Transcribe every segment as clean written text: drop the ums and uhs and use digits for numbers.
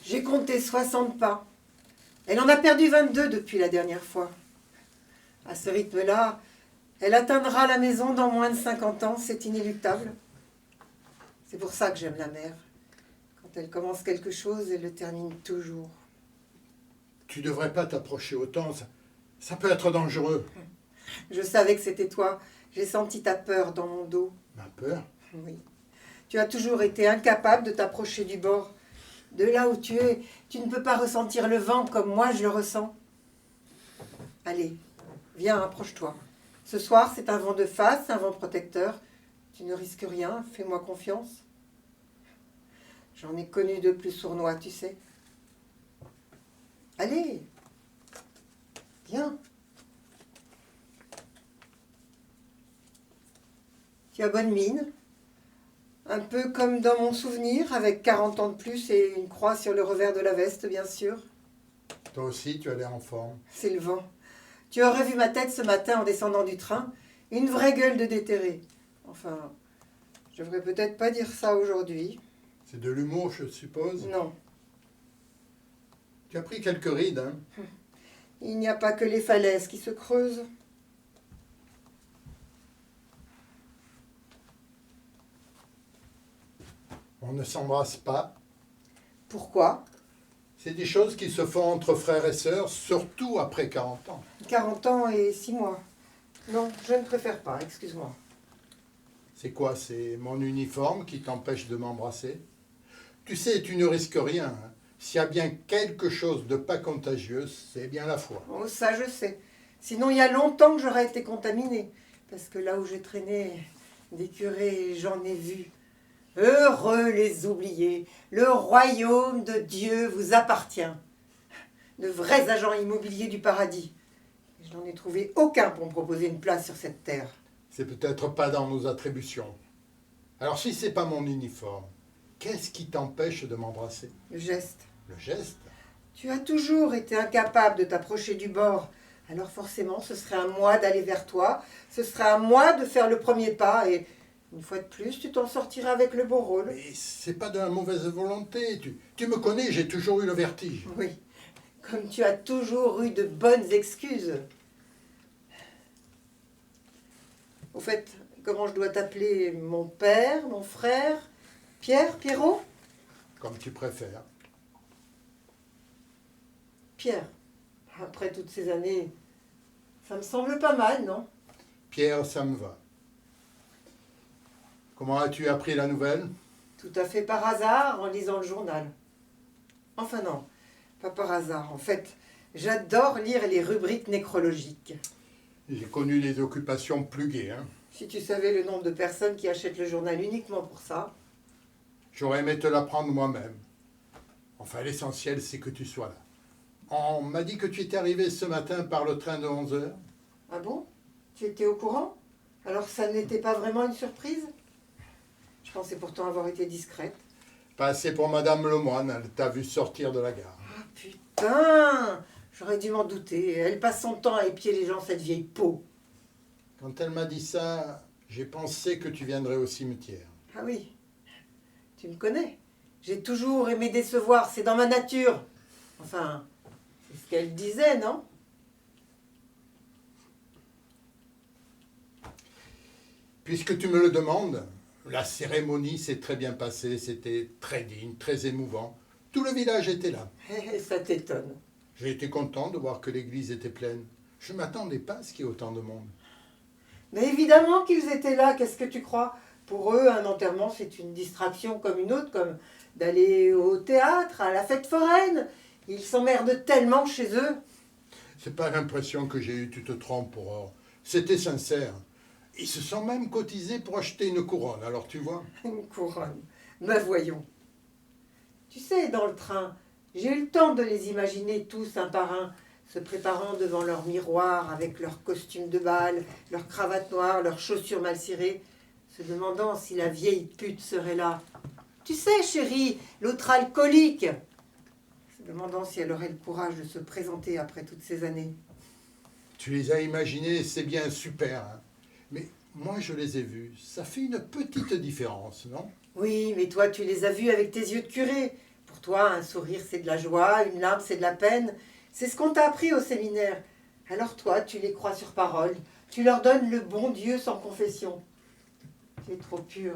J'ai compté 60 pas. Elle en a perdu 22 depuis la dernière fois. À ce rythme-là, elle atteindra la maison dans moins de 50 ans, c'est inéluctable. C'est pour ça que j'aime la mère. Quand elle commence quelque chose, elle le termine toujours. Tu devrais pas t'approcher autant, ça peut être dangereux. Je savais que c'était toi. J'ai senti ta peur dans mon dos. Ma peur? Oui. Tu as toujours été incapable de t'approcher du bord. De là où tu es, tu ne peux pas ressentir le vent comme moi je le ressens. Allez, viens, approche-toi. Ce soir, c'est un vent de face, un vent protecteur. Tu ne risques rien, fais-moi confiance. J'en ai connu de plus sournois, tu sais. Allez, viens. Tu as bonne mine. Un peu comme dans mon souvenir, avec 40 ans de plus et une croix sur le revers de la veste, bien sûr. Toi aussi, tu as l'air en forme. C'est le vent. Tu aurais vu ma tête ce matin en descendant du train. Une vraie gueule de déterré. Enfin, je devrais peut-être pas dire ça aujourd'hui. C'est de l'humour, je suppose. Non, Tu as pris quelques rides, hein? il n'y a pas que les falaises qui se creusent. On ne s'embrasse pas. Pourquoi? C'est des choses qui se font entre frères et sœurs, surtout après 40 ans. 40 ans et 6 mois. Non, je ne préfère pas, excuse-moi. C'est quoi? C'est mon uniforme qui t'empêche de m'embrasser? Tu sais, tu ne risques rien, hein. S'il y a bien quelque chose de pas contagieux, c'est bien la foi. Oh, ça je sais. Sinon, il y a longtemps que j'aurais été contaminée. Parce que là où j'ai traîné, des curés, j'en ai vu. Heureux les oubliés, le royaume de Dieu vous appartient. De vrais agents immobiliers du paradis. Je n'en ai trouvé aucun pour me proposer une place sur cette terre. C'est peut-être pas dans nos attributions. Alors si c'est pas mon uniforme, qu'est-ce qui t'empêche de m'embrasser? Le geste. Le geste? Tu as toujours été incapable de t'approcher du bord. Alors forcément, ce serait à moi d'aller vers toi. Ce serait à moi de faire le premier pas. Et une fois de plus, tu t'en sortiras avec le beau rôle. Mais c'est pas de la mauvaise volonté. Tu me connais, j'ai toujours eu le vertige. Oui, comme tu as toujours eu de bonnes excuses. Au fait, comment je dois t'appeler? Mon père, mon frère, Pierre, Pierrot? Comme tu préfères. Pierre, après toutes ces années, ça me semble pas mal, non? Pierre, ça me va. Comment as-tu appris la nouvelle? Tout à fait par hasard en lisant le journal. Enfin non, pas par hasard. En fait, j'adore lire les rubriques nécrologiques. J'ai connu des occupations plus gaies, hein. Si tu savais le nombre de personnes qui achètent le journal uniquement pour ça. J'aurais aimé te l'apprendre moi-même. Enfin, l'essentiel, c'est que tu sois là. On m'a dit que tu étais arrivé ce matin par le train de 11 heures. Ah bon? Tu étais au courant? Alors ça n'était pas vraiment une surprise? Je pensais pourtant avoir été discrète. Pas assez pour Madame Lemoine, elle t'a vu sortir de la gare. Ah putain! J'aurais dû m'en douter. Elle passe son temps à épier les gens, cette vieille peau. Quand elle m'a dit ça, j'ai pensé que tu viendrais au cimetière. Ah oui, tu me connais. J'ai toujours aimé décevoir, c'est dans ma nature. Enfin, c'est ce qu'elle disait, non? Puisque tu me le demandes, la cérémonie s'est très bien passée, c'était très digne, très émouvant. Tout le village était là. Ça t'étonne. J'ai été content de voir que l'église était pleine. Je ne m'attendais pas à ce qu'il y ait autant de monde. Mais évidemment qu'ils étaient là, qu'est-ce que tu crois? Pour eux, un enterrement, c'est une distraction comme une autre, comme d'aller au théâtre, à la fête foraine. Ils s'emmerdent tellement chez eux. C'est pas l'impression que j'ai eue, tu te trompes, Aurore. C'était sincère. Ils se sont même cotisés pour acheter une couronne, alors tu vois. Une couronne. Mais voyons. Tu sais, dans le train, j'ai eu le temps de les imaginer tous un par un, se préparant devant leur miroir avec leurs costumes de bal, leurs cravates noires, leurs chaussures mal cirées, se demandant si la vieille pute serait là. Tu sais, chérie, l'autre alcoolique. Se demandant si elle aurait le courage de se présenter après toutes ces années. Tu les as imaginés, c'est bien super, hein. Mais moi, je les ai vus. Ça fait une petite différence, non? Oui, mais toi, tu les as vus avec tes yeux de curé. Pour toi, un sourire, c'est de la joie, une larme, c'est de la peine. C'est ce qu'on t'a appris au séminaire. Alors toi, tu les crois sur parole. Tu leur donnes le bon Dieu sans confession. Tu es trop pur.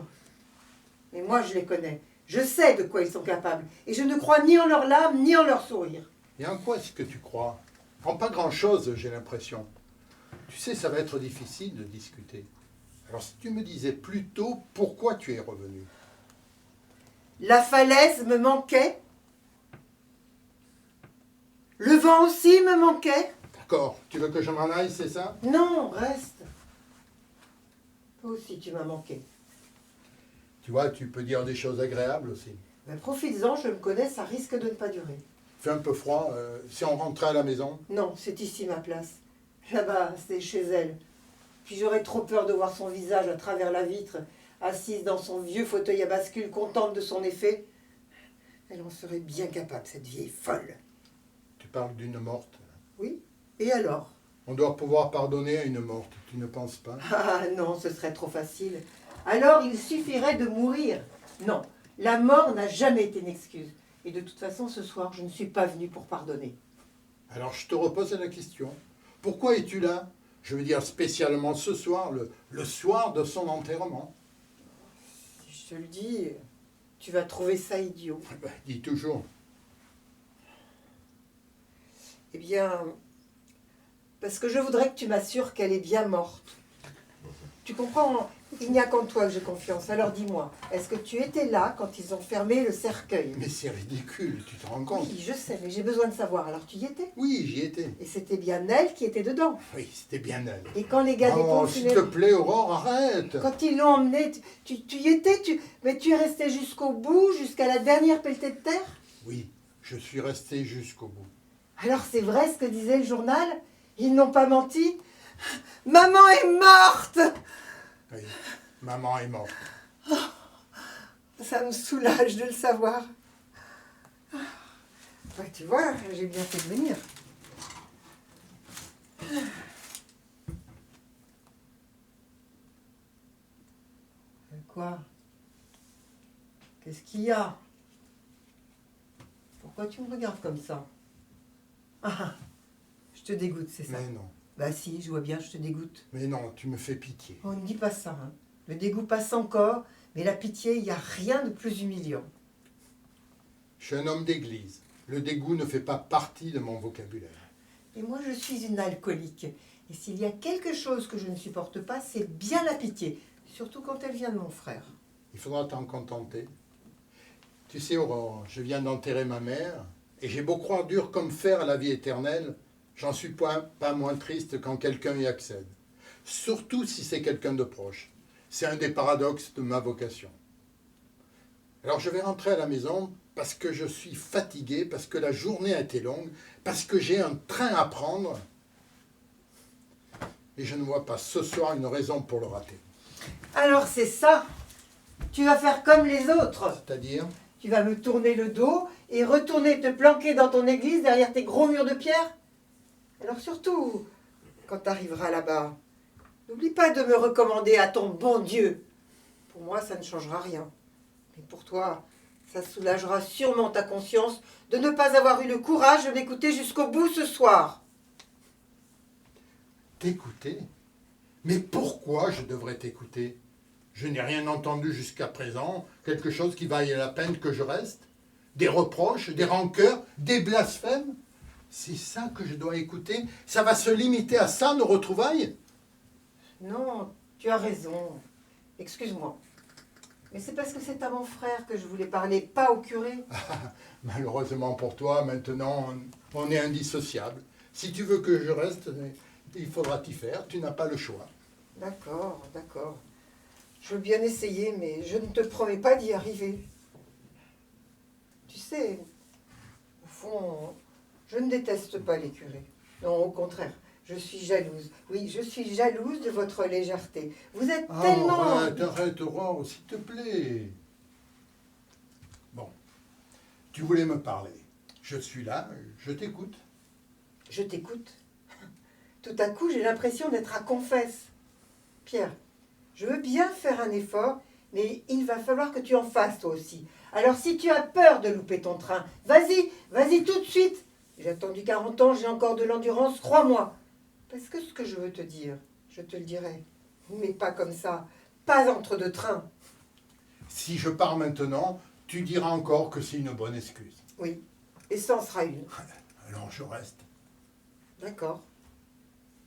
Mais moi, je les connais. Je sais de quoi ils sont capables. Et je ne crois ni en leurs larmes, ni en leurs sourires. Et en quoi est-ce que tu crois? En pas grand-chose, j'ai l'impression. Tu sais, ça va être difficile de discuter. Alors si tu me disais plutôt pourquoi tu es revenu. La falaise me manquait. Le vent aussi me manquait. D'accord, tu veux que je m'en aille, c'est ça? Non, reste. Toi aussi, tu m'as manqué. Tu vois, tu peux dire des choses agréables aussi. Mais profites-en, je me connais, ça risque de ne pas durer. Fait un peu froid, si on rentrait à la maison. Non, c'est ici ma place. Là-bas, c'est chez elle. Puis j'aurais trop peur de voir son visage à travers la vitre, assise dans son vieux fauteuil à bascule, contente de son effet. Elle en serait bien capable, cette vieille folle. Tu parles d'une morte. Oui, et alors? On doit pouvoir pardonner à une morte, tu ne penses pas? Ah non, ce serait trop facile. Alors il suffirait de mourir. Non, la mort n'a jamais été une excuse. Et de toute façon, ce soir, je ne suis pas venue pour pardonner. Alors je te repose la question. Pourquoi es-tu là? Je veux dire spécialement ce soir, le soir de son enterrement. Si je te le dis, tu vas trouver ça idiot. Dis toujours. Eh bien, parce que je voudrais que tu m'assures qu'elle est bien morte. Tu comprends? Il n'y a qu'en toi que j'ai confiance. Alors dis-moi, est-ce que tu étais là quand ils ont fermé le cercueil? Mais c'est ridicule, tu te rends compte? Oui, je sais, mais j'ai besoin de savoir. Alors tu y étais? Oui, j'y étais. Et c'était bien elle qui était dedans. Oui, c'était bien elle. Et quand les gars des Oh, pompes s'il te funèbres... plaît, Aurore, arrête. Quand ils l'ont emmené, tu y étais, mais tu es resté jusqu'au bout, jusqu'à la dernière pelletée de terre? Oui, je suis resté jusqu'au bout. Alors c'est vrai ce que disait le journal? Ils n'ont pas menti? Maman est morte! Oui, maman est morte. Ça me soulage de le savoir. Ouais, tu vois, j'ai bien fait de venir. Quoi? Qu'est-ce qu'il y a? Pourquoi tu me regardes comme ça? Ah, je te dégoûte, c'est ça? Mais non, Bah si, je vois bien, je te dégoûte. mais non, tu me fais pitié. On ne dit pas ça, hein. Le dégoût passe encore, mais la pitié, il n'y a rien de plus humiliant. Je suis un homme d'église. Le dégoût ne fait pas partie de mon vocabulaire. Et moi, je suis une alcoolique. Et s'il y a quelque chose que je ne supporte pas, c'est bien la pitié. Surtout quand elle vient de mon frère. Il faudra t'en contenter. Tu sais, Aurore, je viens d'enterrer ma mère, et j'ai beau croire dur comme fer à la vie éternelle, j'en suis pas moins triste quand quelqu'un y accède. Surtout si c'est quelqu'un de proche. C'est un des paradoxes de ma vocation. Alors je vais rentrer à la maison parce que je suis fatigué, parce que la journée a été longue, parce que j'ai un train à prendre, et je ne vois pas ce soir une raison pour le rater. Alors c'est ça. Tu vas faire comme les autres. C'est-à-dire? Tu vas me tourner le dos et retourner te planquer dans ton église derrière tes gros murs de pierre. Alors surtout, quand tu arriveras là-bas, n'oublie pas de me recommander à ton bon Dieu. Pour moi, ça ne changera rien. Mais pour toi, ça soulagera sûrement ta conscience de ne pas avoir eu le courage de m'écouter jusqu'au bout ce soir. T'écouter? Mais pourquoi je devrais t'écouter? Je n'ai rien entendu jusqu'à présent, quelque chose qui vaille la peine que je reste? Des reproches, des rancœurs, des blasphèmes? C'est ça que je dois écouter? Ça va se limiter à ça, nos retrouvailles? Non, tu as raison. Excuse-moi. Mais c'est parce que c'est à mon frère que je voulais parler, pas au curé. Malheureusement pour toi, maintenant, on est indissociables. Si tu veux que je reste, il faudra t'y faire, tu n'as pas le choix. D'accord, d'accord. Je veux bien essayer, mais je ne te promets pas d'y arriver. Tu sais, au fond, je ne déteste pas les curés. Non, au contraire, je suis jalouse. Oui, je suis jalouse de votre légèreté. Vous êtes tellement... Arrête, Aurore, s'il te plaît. Bon, tu voulais me parler. Je suis là, je t'écoute. Je t'écoute. Tout à coup, j'ai l'impression d'être à confesse. Pierre, je veux bien faire un effort, mais il va falloir que tu en fasses toi aussi. Alors si tu as peur de louper ton train, vas-y tout de suite. J'ai attendu 40 ans, j'ai encore de l'endurance, crois-moi. Parce que ce que je veux te dire, je te le dirai. Mais pas comme ça, pas entre deux trains. Si je pars maintenant, tu diras encore que c'est une bonne excuse. Oui, et ça en sera une. Alors je reste. D'accord.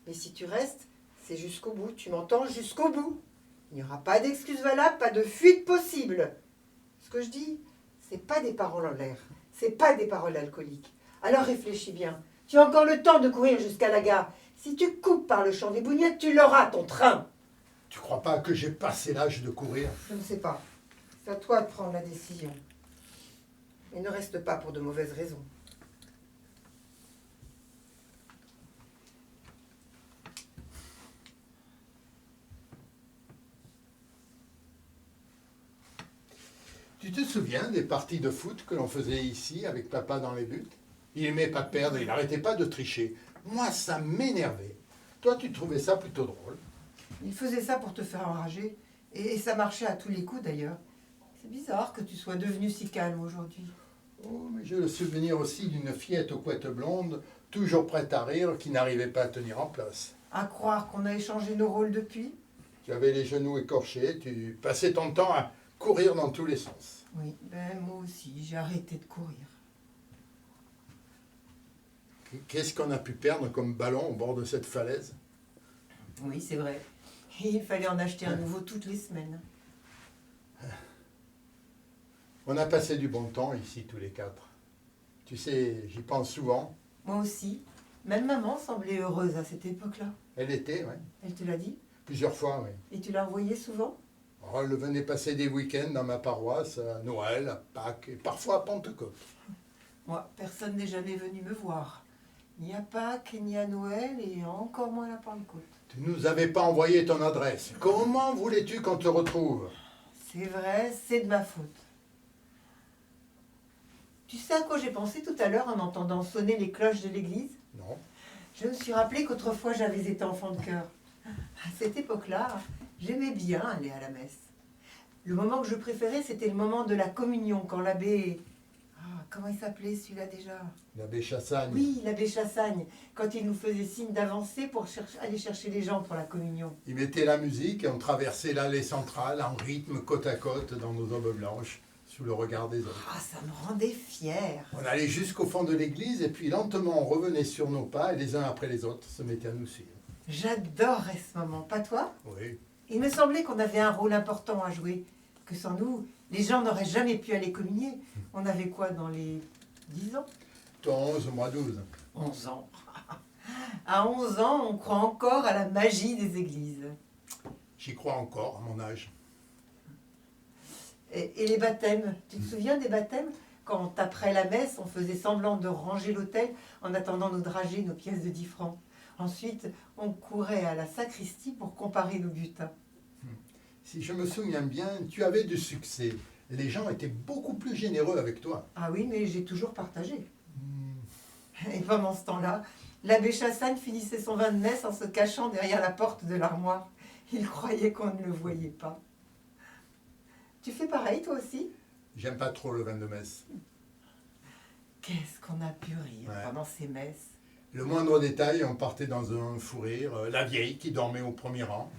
Mais si tu restes, c'est jusqu'au bout, tu m'entends, jusqu'au bout. Il n'y aura pas d'excuse valable, pas de fuite possible. Ce que je dis, c'est pas des paroles en l'air, c'est pas des paroles alcooliques. Alors réfléchis bien. Tu as encore le temps de courir jusqu'à la gare. Si tu coupes par le champ des Bougnettes, tu l'auras, ton train. Tu crois pas que j'ai passé l'âge de courir? Je ne sais pas. C'est à toi de prendre la décision. Et ne reste pas pour de mauvaises raisons. Tu te souviens des parties de foot que l'on faisait ici avec papa dans les buts? Il aimait pas perdre, il n'arrêtait pas de tricher. Moi, ça m'énervait. Toi, tu trouvais ça plutôt drôle. Il faisait ça pour te faire enrager. Et ça marchait à tous les coups d'ailleurs. C'est bizarre que tu sois devenu si calme aujourd'hui. Oh, mais j'ai le souvenir aussi d'une fillette aux couettes blondes, toujours prête à rire, qui n'arrivait pas à tenir en place. À croire qu'on a échangé nos rôles depuis. Tu avais les genoux écorchés, tu passais ton temps à courir dans tous les sens. Oui, ben moi aussi, j'ai arrêté de courir. Qu'est-ce qu'on a pu perdre comme ballon au bord de cette falaise? Oui, c'est vrai. Et il fallait en acheter un nouveau toutes les semaines. On a passé du bon temps ici tous les quatre. Tu sais, j'y pense souvent. Moi aussi. Même maman semblait heureuse à cette époque-là. Elle était, oui. Elle te l'a dit? Plusieurs fois, oui. Et tu la revoyais souvent? Oh, elle venait passer des week-ends dans ma paroisse, à Noël, à Pâques, et parfois à Pentecôte. Moi, personne n'est jamais venu me voir. Ni à Pâques, ni à Noël, et encore moins à la Pentecôte. Tu nous avais pas envoyé ton adresse. Comment voulais-tu qu'on te retrouve? C'est vrai, c'est de ma faute. Tu sais à quoi j'ai pensé tout à l'heure en entendant sonner les cloches de l'église? Non. Je me suis rappelé qu'autrefois j'avais été enfant de cœur. À cette époque-là, j'aimais bien aller à la messe. Le moment que je préférais, c'était le moment de la communion, quand l'abbé... Ah, comment il s'appelait celui-là déjà? L'abbé Chassagne. Oui, l'abbé Chassagne, quand il nous faisait signe d'avancer pour aller chercher les gens pour la communion. Il mettait la musique et on traversait l'allée centrale en rythme côte à côte dans nos aubes blanches, sous le regard des autres. Ah, ça me rendait fière. On allait jusqu'au fond de l'église et puis lentement on revenait sur nos pas et les uns après les autres se mettaient à nous suivre. J'adorais ce moment, pas toi? Oui. Il me semblait qu'on avait un rôle important à jouer, que sans nous, les gens n'auraient jamais pu aller communier. On avait quoi dans les 10 ans? Toi 11, moi 12. 11 ans. À 11 ans, on croit encore à la magie des églises. J'y crois encore à mon âge. Et les baptêmes, tu te souviens des baptêmes? Quand après la messe, on faisait semblant de ranger l'autel en attendant nos dragées, nos pièces de 10 francs. Ensuite, on courait à la sacristie pour comparer nos butins. Si je me souviens bien, tu avais du succès. Et les gens étaient beaucoup plus généreux avec toi. Ah oui, mais j'ai toujours partagé. Et pendant ce temps-là, l'abbé Chassagne finissait son vin de messe en se cachant derrière la porte de l'armoire. Il croyait qu'on ne le voyait pas. Tu fais pareil, toi aussi? J'aime pas trop le vin de messe. Qu'est-ce qu'on a pu rire pendant ces messes? Le moindre détail, on partait dans un fou rire. La vieille qui dormait au premier rang.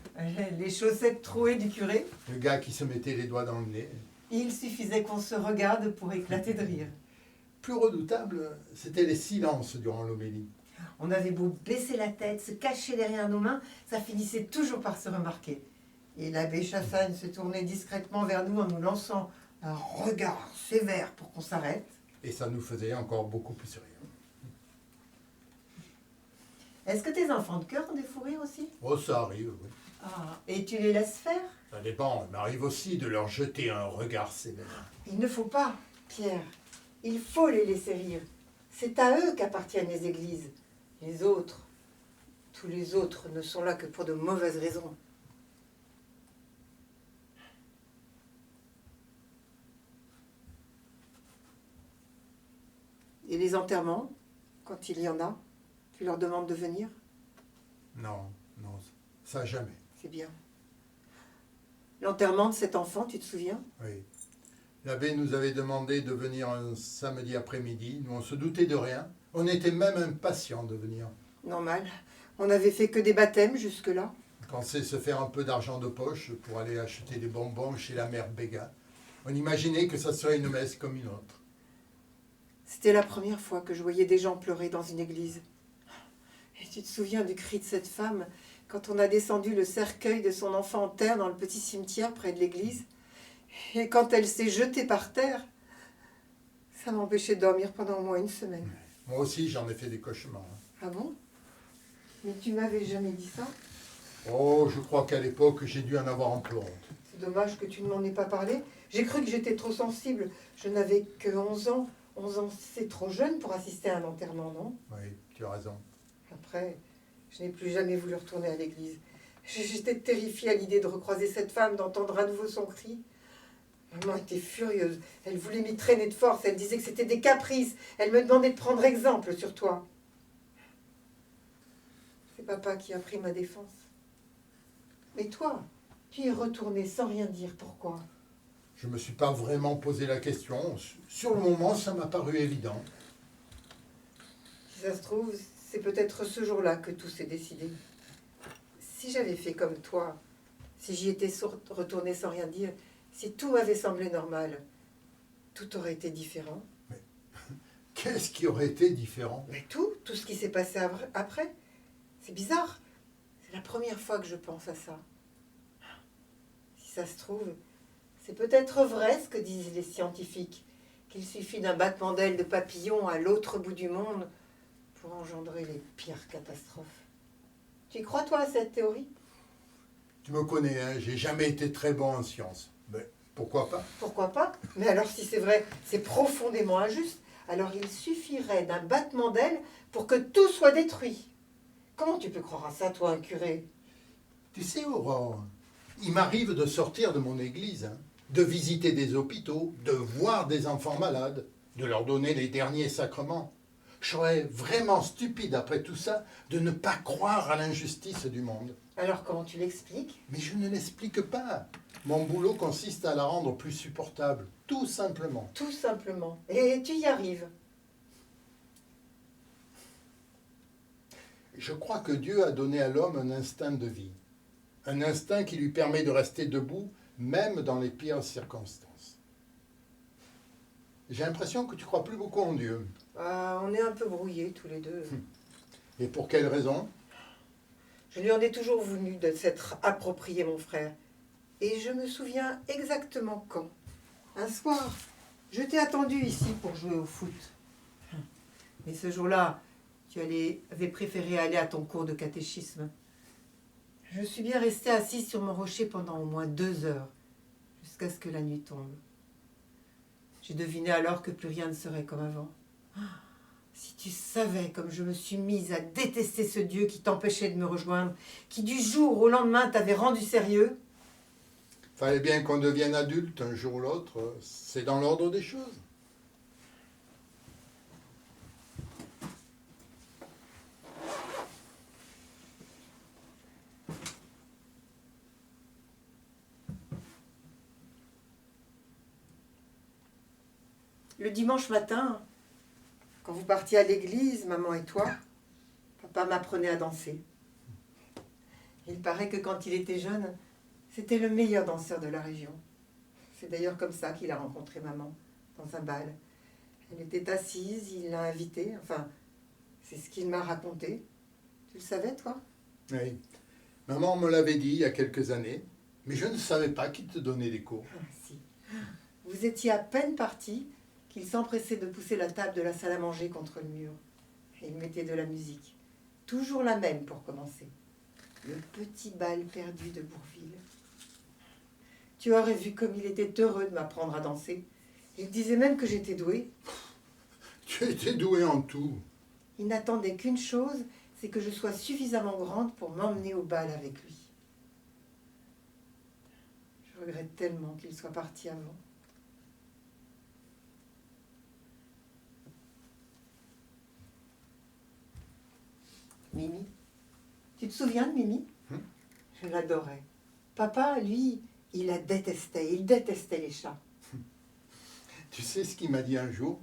Les chaussettes trouées du curé. Le gars qui se mettait les doigts dans le nez. Il suffisait qu'on se regarde pour éclater de rire. Plus redoutable, c'était les silences durant l'homélie. On avait beau baisser la tête, se cacher derrière nos mains, ça finissait toujours par se remarquer. Et l'abbé Chassagne se tournait discrètement vers nous en nous lançant un regard sévère pour qu'on s'arrête. Et ça nous faisait encore beaucoup plus rire. Est-ce que tes enfants de cœur ont des fous rires aussi? Oh, ça arrive, oui. Ah, et tu les laisses faire? Ça dépend, il m'arrive aussi de leur jeter un regard sévère. Il ne faut pas, Pierre. Il faut les laisser rire. C'est à eux qu'appartiennent les églises. Les autres, tous les autres ne sont là que pour de mauvaises raisons. Et les enterrements, quand il y en a, tu leur demandes de venir? Non, non, ça jamais. C'est bien. L'enterrement de cet enfant, tu te souviens? Oui. L'abbé nous avait demandé de venir un samedi après-midi. Nous, on se doutait de rien. On était même impatients de venir. Normal. On n'avait fait que des baptêmes jusque-là. On pensait se faire un peu d'argent de poche pour aller acheter des bonbons chez la mère Béga. On imaginait que ça serait une messe comme une autre. C'était la première fois que je voyais des gens pleurer dans une église. Et tu te souviens du cri de cette femme quand on a descendu le cercueil de son enfant en terre dans le petit cimetière près de l'église? Et quand elle s'est jetée par terre, ça m'a empêché de dormir pendant au moins une semaine. Moi aussi, j'en ai fait des cauchemars. Ah bon? Mais tu m'avais jamais dit ça? Oh, je crois qu'à l'époque, j'ai dû en avoir un peu honte. C'est dommage que tu ne m'en aies pas parlé. J'ai cru que j'étais trop sensible. Je n'avais que 11 ans. 11 ans, c'est trop jeune pour assister à un enterrement, non? Oui, tu as raison. Après, je n'ai plus jamais voulu retourner à l'église. J'étais terrifiée à l'idée de recroiser cette femme, d'entendre à nouveau son cri. Maman était furieuse. Elle voulait m'y traîner de force. Elle disait que c'était des caprices. Elle me demandait de prendre exemple sur toi. C'est papa qui a pris ma défense. Mais toi, tu y es retourné sans rien dire. Pourquoi? Je ne me suis pas vraiment posé la question. Sur le moment, ça m'a paru évident. Si ça se trouve, c'est peut-être ce jour-là que tout s'est décidé. Si j'avais fait comme toi, si j'y étais retournée sans rien dire, si tout m'avait semblé normal, tout aurait été différent. Qu'est-ce qui aurait été différent? Mais tout ce qui s'est passé après. C'est bizarre. C'est la première fois que je pense à ça. Si ça se trouve, c'est peut-être vrai ce que disent les scientifiques, qu'il suffit d'un battement d'aile de papillon à l'autre bout du monde pour engendrer les pires catastrophes. Tu y crois, toi, à cette théorie? Tu me connais, hein, j'ai jamais été très bon en sciences. Mais pourquoi pas? Pourquoi pas? Mais alors, si c'est vrai, c'est profondément injuste. Alors, il suffirait d'un battement d'aile pour que tout soit détruit. Comment tu peux croire à ça, toi, un curé? Tu sais, Aurore, il m'arrive de sortir de mon église, hein, de visiter des hôpitaux, de voir des enfants malades, de leur donner les derniers sacrements. Je serais vraiment stupide après tout ça de ne pas croire à l'injustice du monde. Alors, comment tu l'expliques? Mais je ne l'explique pas. Mon boulot consiste à la rendre plus supportable, tout simplement. Tout simplement. Et tu y arrives. Je crois que Dieu a donné à l'homme un instinct de vie. Un instinct qui lui permet de rester debout, même dans les pires circonstances. J'ai l'impression que tu crois plus beaucoup en Dieu. On est un peu brouillés, tous les deux. Et pour quelle raison? Je lui en ai toujours voulu de s'être approprié mon frère. Et je me souviens exactement quand. Un soir, je t'ai attendu ici pour jouer au foot. Mais ce jour-là, tu avais préféré aller à ton cours de catéchisme. Je suis bien restée assise sur mon rocher pendant au moins 2 heures, jusqu'à ce que la nuit tombe. J'ai deviné alors que plus rien ne serait comme avant. Si tu savais comme je me suis mise à détester ce Dieu qui t'empêchait de me rejoindre, qui du jour au lendemain t'avait rendu sérieux. Fallait bien qu'on devienne adulte un jour ou l'autre. C'est dans l'ordre des choses. Le dimanche matin, quand vous partiez à l'église, maman et toi, papa m'apprenait à danser. Il paraît que quand il était jeune, c'était le meilleur danseur de la région. C'est d'ailleurs comme ça qu'il a rencontré maman, dans un bal. Elle était assise, il l'a invitée, enfin, c'est ce qu'il m'a raconté. Tu le savais, toi? Oui. Maman me l'avait dit il y a quelques années, mais je ne savais pas qu'il te donnait des cours. Ah, si. Vous étiez à peine partis qu'il s'empressait de pousser la table de la salle à manger contre le mur. Et il mettait de la musique. Toujours la même pour commencer. Le petit bal perdu de Bourville. Tu aurais vu comme il était heureux de m'apprendre à danser. Il disait même que j'étais douée. Tu étais doué en tout. Il n'attendait qu'une chose, c'est que je sois suffisamment grande pour m'emmener au bal avec lui. Je regrette tellement qu'il soit parti avant. Mimi. Tu te souviens de Mimi? Je l'adorais. Papa, lui, il la détestait. Il détestait les chats. Tu sais ce qu'il m'a dit un jour?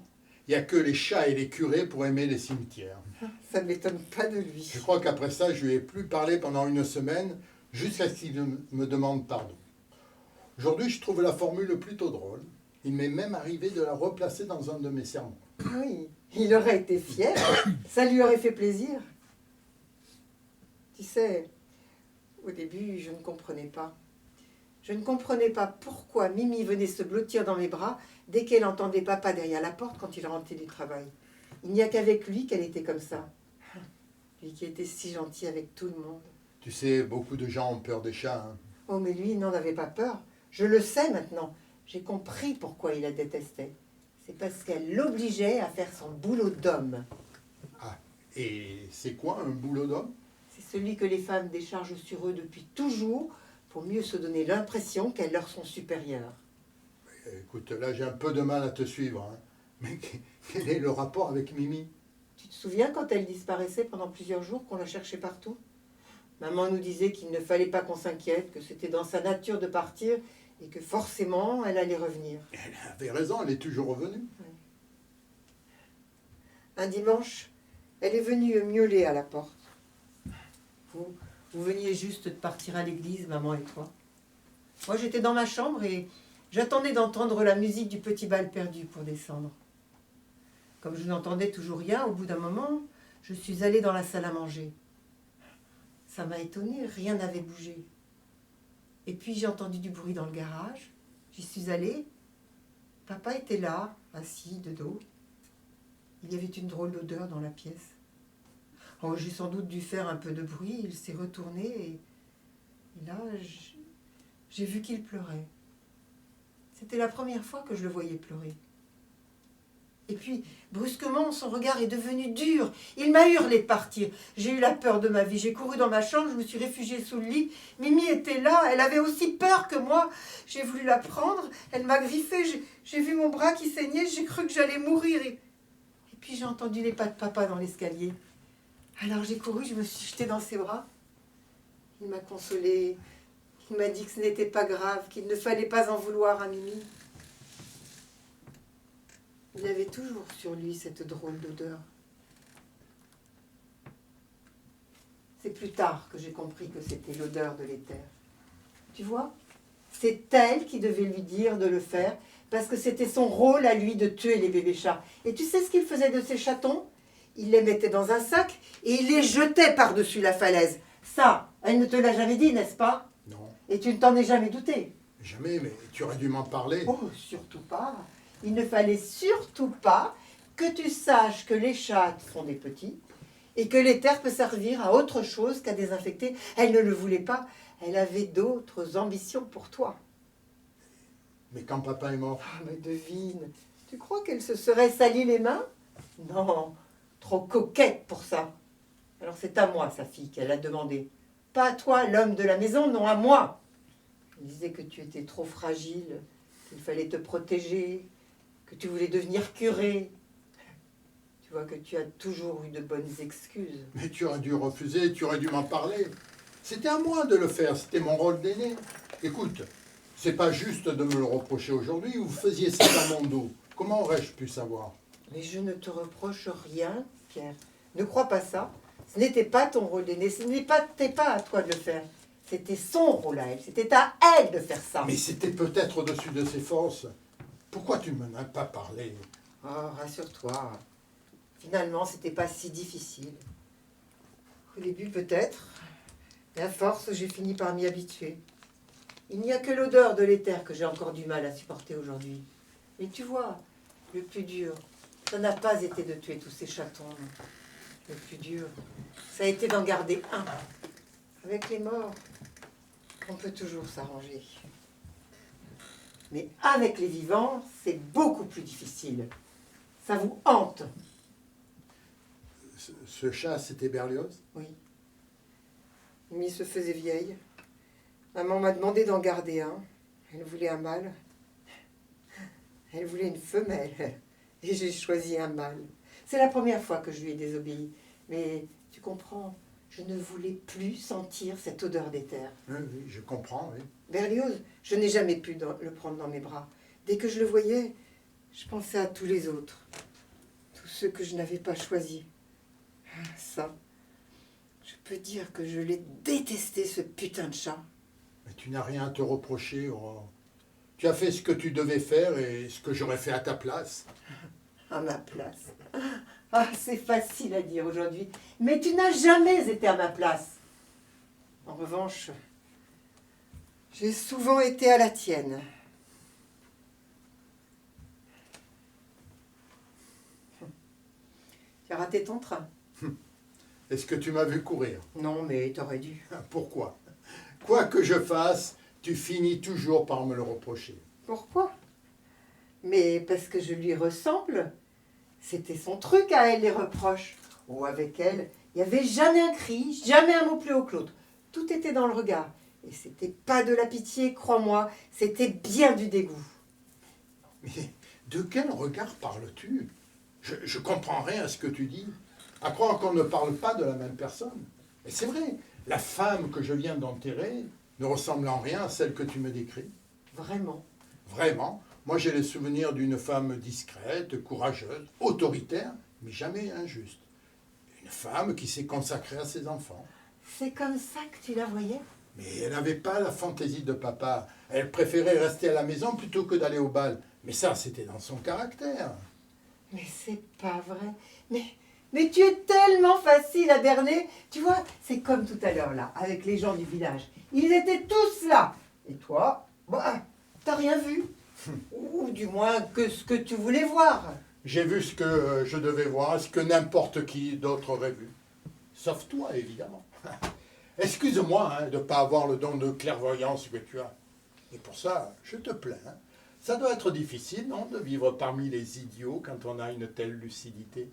Il n'y a que les chats et les curés pour aimer les cimetières. Ça ne m'étonne pas de lui. Je crois qu'après ça, je lui ai plus parlé pendant une semaine, jusqu'à ce qu'il me demande pardon. Aujourd'hui, je trouve la formule plutôt drôle. Il m'est même arrivé de la replacer dans un de mes sermons. Oui, il aurait été fier. Ça lui aurait fait plaisir. Tu sais, au début, je ne comprenais pas. Je ne comprenais pas pourquoi Mimi venait se blottir dans mes bras dès qu'elle entendait papa derrière la porte quand il rentrait du travail. Il n'y a qu'avec lui qu'elle était comme ça. Lui qui était si gentil avec tout le monde. Tu sais, beaucoup de gens ont peur des chats. Hein. Oh, mais lui, il n'en avait pas peur. Je le sais maintenant. J'ai compris pourquoi il la détestait. C'est parce qu'elle l'obligeait à faire son boulot d'homme. Ah, et c'est quoi un boulot d'homme? C'est celui que les femmes déchargent sur eux depuis toujours pour mieux se donner l'impression qu'elles leur sont supérieures. Écoute, là j'ai un peu de mal à te suivre. Hein. Mais quel est le rapport avec Mimi? Tu te souviens quand elle disparaissait pendant plusieurs jours, qu'on la cherchait partout? Maman nous disait qu'il ne fallait pas qu'on s'inquiète, que c'était dans sa nature de partir et que forcément elle allait revenir. Elle avait raison, elle est toujours revenue. Un dimanche, elle est venue miauler à la porte. Vous veniez juste de partir à l'église, maman et toi. Moi, j'étais dans ma chambre et j'attendais d'entendre la musique du petit bal perdu pour descendre. Comme je n'entendais toujours rien, au bout d'un moment, je suis allée dans la salle à manger. Ça m'a étonnée, rien n'avait bougé. Et puis j'ai entendu du bruit dans le garage. J'y suis allée. Papa était là, assis, de dos. Il y avait une drôle d'odeur dans la pièce. Oh, j'ai sans doute dû faire un peu de bruit. Il s'est retourné et là, j'ai vu qu'il pleurait. C'était la première fois que je le voyais pleurer. Et puis, brusquement, son regard est devenu dur. Il m'a hurlé de partir. J'ai eu la peur de ma vie. J'ai couru dans ma chambre, je me suis réfugiée sous le lit. Mimi était là, elle avait aussi peur que moi. J'ai voulu la prendre, elle m'a griffé. J'ai vu mon bras qui saignait, j'ai cru que j'allais mourir. Et puis j'ai entendu les pas de papa dans l'escalier. Alors j'ai couru, je me suis jetée dans ses bras. Il m'a consolée. Il m'a dit que ce n'était pas grave, qu'il ne fallait pas en vouloir à Mimi. Il avait toujours sur lui cette drôle d'odeur. C'est plus tard que j'ai compris que c'était l'odeur de l'éther. Tu vois, c'est elle qui devait lui dire de le faire, parce que c'était son rôle à lui de tuer les bébés chats. Et tu sais ce qu'il faisait de ces chatons? Il les mettait dans un sac et il les jetait par-dessus la falaise. Ça, elle ne te l'a jamais dit, n'est-ce pas? Non, Et tu ne t'en es jamais douté? jamais, mais tu aurais dû m'en parler. Oh, surtout pas. Il ne fallait surtout pas que tu saches que les chats sont des petits et que l'éther peut servir à autre chose qu'à désinfecter. Elle ne le voulait pas. Elle avait d'autres ambitions pour toi. Mais quand papa est mort, Ah, mais devine, tu crois qu'elle se serait sali les mains? Non, trop coquette pour ça. Alors c'est à moi, sa fille, qu'elle a demandé. Pas à toi, l'homme de la maison, non à moi. Elle disait que tu étais trop fragile, qu'il fallait te protéger, que tu voulais devenir curé. Tu vois que tu as toujours eu de bonnes excuses. mais tu aurais dû refuser, tu aurais dû m'en parler. C'était à moi de le faire, c'était mon rôle d'aîné. Écoute, c'est pas juste de me le reprocher aujourd'hui, vous faisiez ça dans mon dos. Comment aurais-je pu savoir? Mais je ne te reproche rien, Pierre. Ne crois pas ça. Ce n'était pas ton rôle d'aîné, ce n'était pas à toi de le faire. C'était son rôle à elle, c'était à elle de faire ça. Mais c'était peut-être au-dessus de ses forces. Pourquoi tu ne m'en as pas parlé? Oh, rassure-toi. Finalement, c'était pas si difficile. Au début, peut-être. Mais à force, j'ai fini par m'y habituer. Il n'y a que l'odeur de l'éther que j'ai encore du mal à supporter aujourd'hui. Et tu vois, le plus dur, ça n'a pas été de tuer tous ces chatons. Le plus dur, ça a été d'en garder un. Avec les morts, on peut toujours s'arranger. Mais avec les vivants, c'est beaucoup plus difficile. Ça vous hante. Ce chat, c'était Berlioz? Oui. Mimi se faisait vieille. Maman m'a demandé d'en garder un. Elle voulait un mâle. Elle voulait une femelle. Et j'ai choisi un mâle. C'est la première fois que je lui ai désobéi. Mais tu comprends, je ne voulais plus sentir cette odeur d'éther. Oui, oui, je comprends, oui. Berlioz, je n'ai jamais pu le prendre dans mes bras. Dès que je le voyais, Je pensais à tous les autres, tous ceux que je n'avais pas choisis. Ah, ça, je peux dire que je l'ai détesté, ce putain de chat. Mais tu n'as rien à te reprocher, Aurore. Tu as fait ce que tu devais faire et ce que j'aurais fait à ta place. À ma place. Ah, c'est facile à dire aujourd'hui, mais tu n'as jamais été à ma place. En revanche, j'ai souvent été à la tienne. Tu as raté ton train. Est-ce que tu m'as vu courir? Non, mais t'aurais dû. Pourquoi? Quoi que je fasse, tu finis toujours par me le reprocher. Pourquoi? Mais parce que je lui ressemble. C'était son truc à elle, les reproches. Oh, avec elle, il n'y avait jamais un cri, jamais un mot plus haut que l'autre. Tout était dans le regard. Et c'était pas de la pitié, crois-moi, c'était bien du dégoût. Mais de quel regard parles-tu? Je comprends rien à ce que tu dis. À croire qu'on ne parle pas de la même personne. Et c'est vrai, la femme que je viens d'enterrer ne ressemble en rien à celle que tu me décris. Vraiment. Vraiment, moi j'ai les souvenirs d'une femme discrète, courageuse, autoritaire, mais jamais injuste. Une femme qui s'est consacrée à ses enfants. C'est comme ça que tu la voyais? Mais elle n'avait pas la fantaisie de papa. Elle préférait rester à la maison plutôt que d'aller au bal. Mais ça, c'était dans son caractère. Mais c'est pas vrai. Mais tu es tellement facile à berner. Tu vois, c'est comme tout à l'heure là, avec les gens du village. Ils étaient tous là. Et toi, bah, t'as rien vu. Ou du moins que ce que tu voulais voir. J'ai vu ce que je devais voir, ce que n'importe qui d'autre aurait vu. Sauf toi, évidemment. Excuse-moi de ne pas avoir le don de clairvoyance que tu as. Et pour ça, je te plains. Ça doit être difficile, non, de vivre parmi les idiots quand on a une telle lucidité.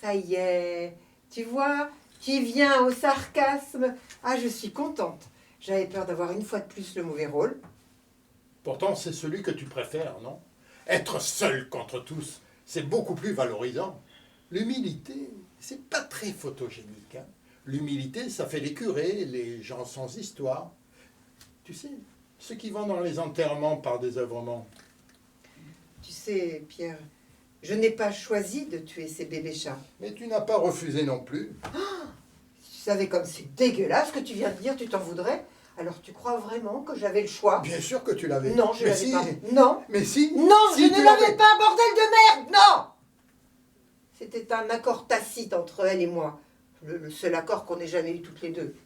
Ça y est, tu vois, tu viens au sarcasme. Ah, je suis contente. J'avais peur d'avoir une fois de plus le mauvais rôle. Pourtant, c'est celui que tu préfères, non? Être seul contre tous, c'est beaucoup plus valorisant. L'humilité, c'est pas très photogénique. Hein. L'humilité, ça fait les curés, les gens sans histoire. Tu sais, ceux qui vont dans les enterrements par désœuvrement. Tu sais, Pierre, je n'ai pas choisi de tuer ces bébés chats. Mais tu n'as pas refusé non plus. Si tu savais comme c'est dégueulasse ce que tu viens de dire, tu t'en voudrais. Alors tu crois vraiment que j'avais le choix? Bien sûr que tu l'avais. Non, je mais l'avais si. pas. Non. Mais si. Non, si je tu ne l'avais pas, bordel de merde, non. C'était un accord tacite entre elle et moi. Le seul accord qu'on ait jamais eu toutes les deux.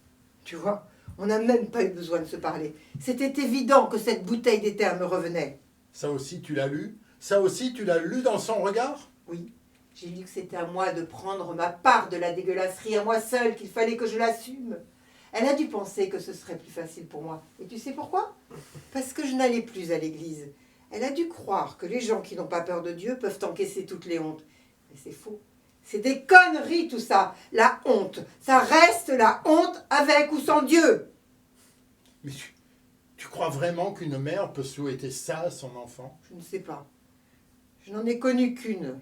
Tu vois, on n'a même pas eu besoin de se parler. C'était évident que cette bouteille d'éther me revenait. Ça aussi, tu l'as lu? Ça aussi, tu l'as lu dans son regard? Oui, j'ai lu que c'était à moi de prendre ma part de la dégueulasserie, à moi seule, qu'il fallait que je l'assume. Elle a dû penser que ce serait plus facile pour moi. Et tu sais pourquoi? Parce que je n'allais plus à l'église. Elle a dû croire que les gens qui n'ont pas peur de Dieu peuvent encaisser toutes les hontes. Mais c'est faux. C'est des conneries tout ça. La honte, ça reste la honte avec ou sans Dieu. Mais tu crois vraiment qu'une mère peut souhaiter ça à son enfant? Je ne sais pas. Je n'en ai connu qu'une.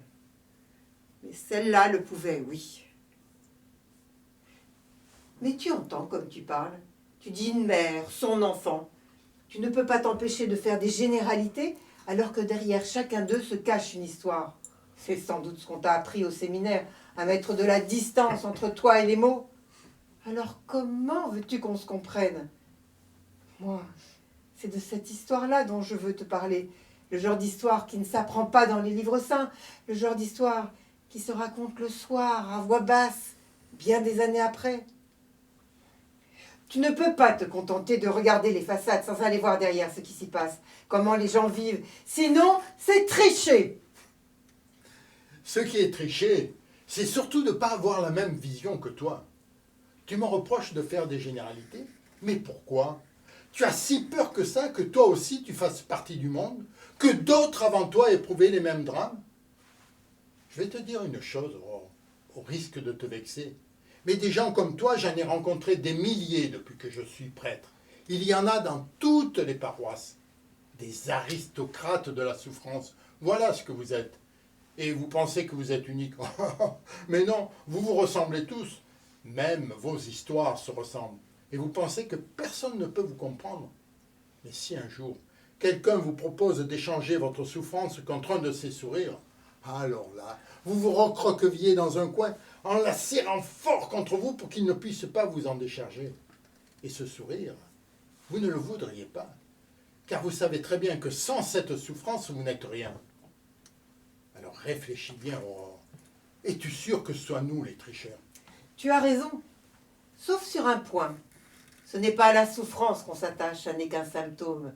Mais celle-là le pouvait, oui. Mais tu entends comme tu parles. Tu dis une mère, son enfant. Tu ne peux pas t'empêcher de faire des généralités alors que derrière chacun d'eux se cache une histoire. C'est sans doute ce qu'on t'a appris au séminaire, à mettre de la distance entre toi et les mots. Alors comment veux-tu qu'on se comprenne? Moi, c'est de cette histoire-là dont je veux te parler. Le genre d'histoire qui ne s'apprend pas dans les livres saints. Le genre d'histoire qui se raconte le soir, à voix basse, bien des années après. Tu ne peux pas te contenter de regarder les façades sans aller voir derrière ce qui s'y passe, comment les gens vivent. Sinon, c'est tricher. Ce qui est triché, c'est surtout de ne pas avoir la même vision que toi. Tu me reproches de faire des généralités, mais pourquoi? Tu as si peur que ça, que toi aussi tu fasses partie du monde, que d'autres avant toi éprouvaient les mêmes drames? Je vais te dire une chose, au risque de te vexer. Mais des gens comme toi, j'en ai rencontré des milliers depuis que je suis prêtre. Il y en a dans toutes les paroisses. Des aristocrates de la souffrance. Voilà ce que vous êtes. Et vous pensez que vous êtes unique. Mais non, vous vous ressemblez tous. Même vos histoires se ressemblent. Et vous pensez que personne ne peut vous comprendre. Mais si un jour, quelqu'un vous propose d'échanger votre souffrance contre un de ses sourires, alors là, vous vous recroquevillez dans un coin en la serrant fort contre vous pour qu'il ne puisse pas vous en décharger. Et ce sourire, vous ne le voudriez pas, car vous savez très bien que sans cette souffrance, vous n'êtes rien. Alors réfléchis bien, Aurore. Es-tu sûr que ce soit nous les tricheurs? Tu as raison, sauf sur un point. Ce n'est pas à la souffrance qu'on s'attache, ça n'est qu'un symptôme.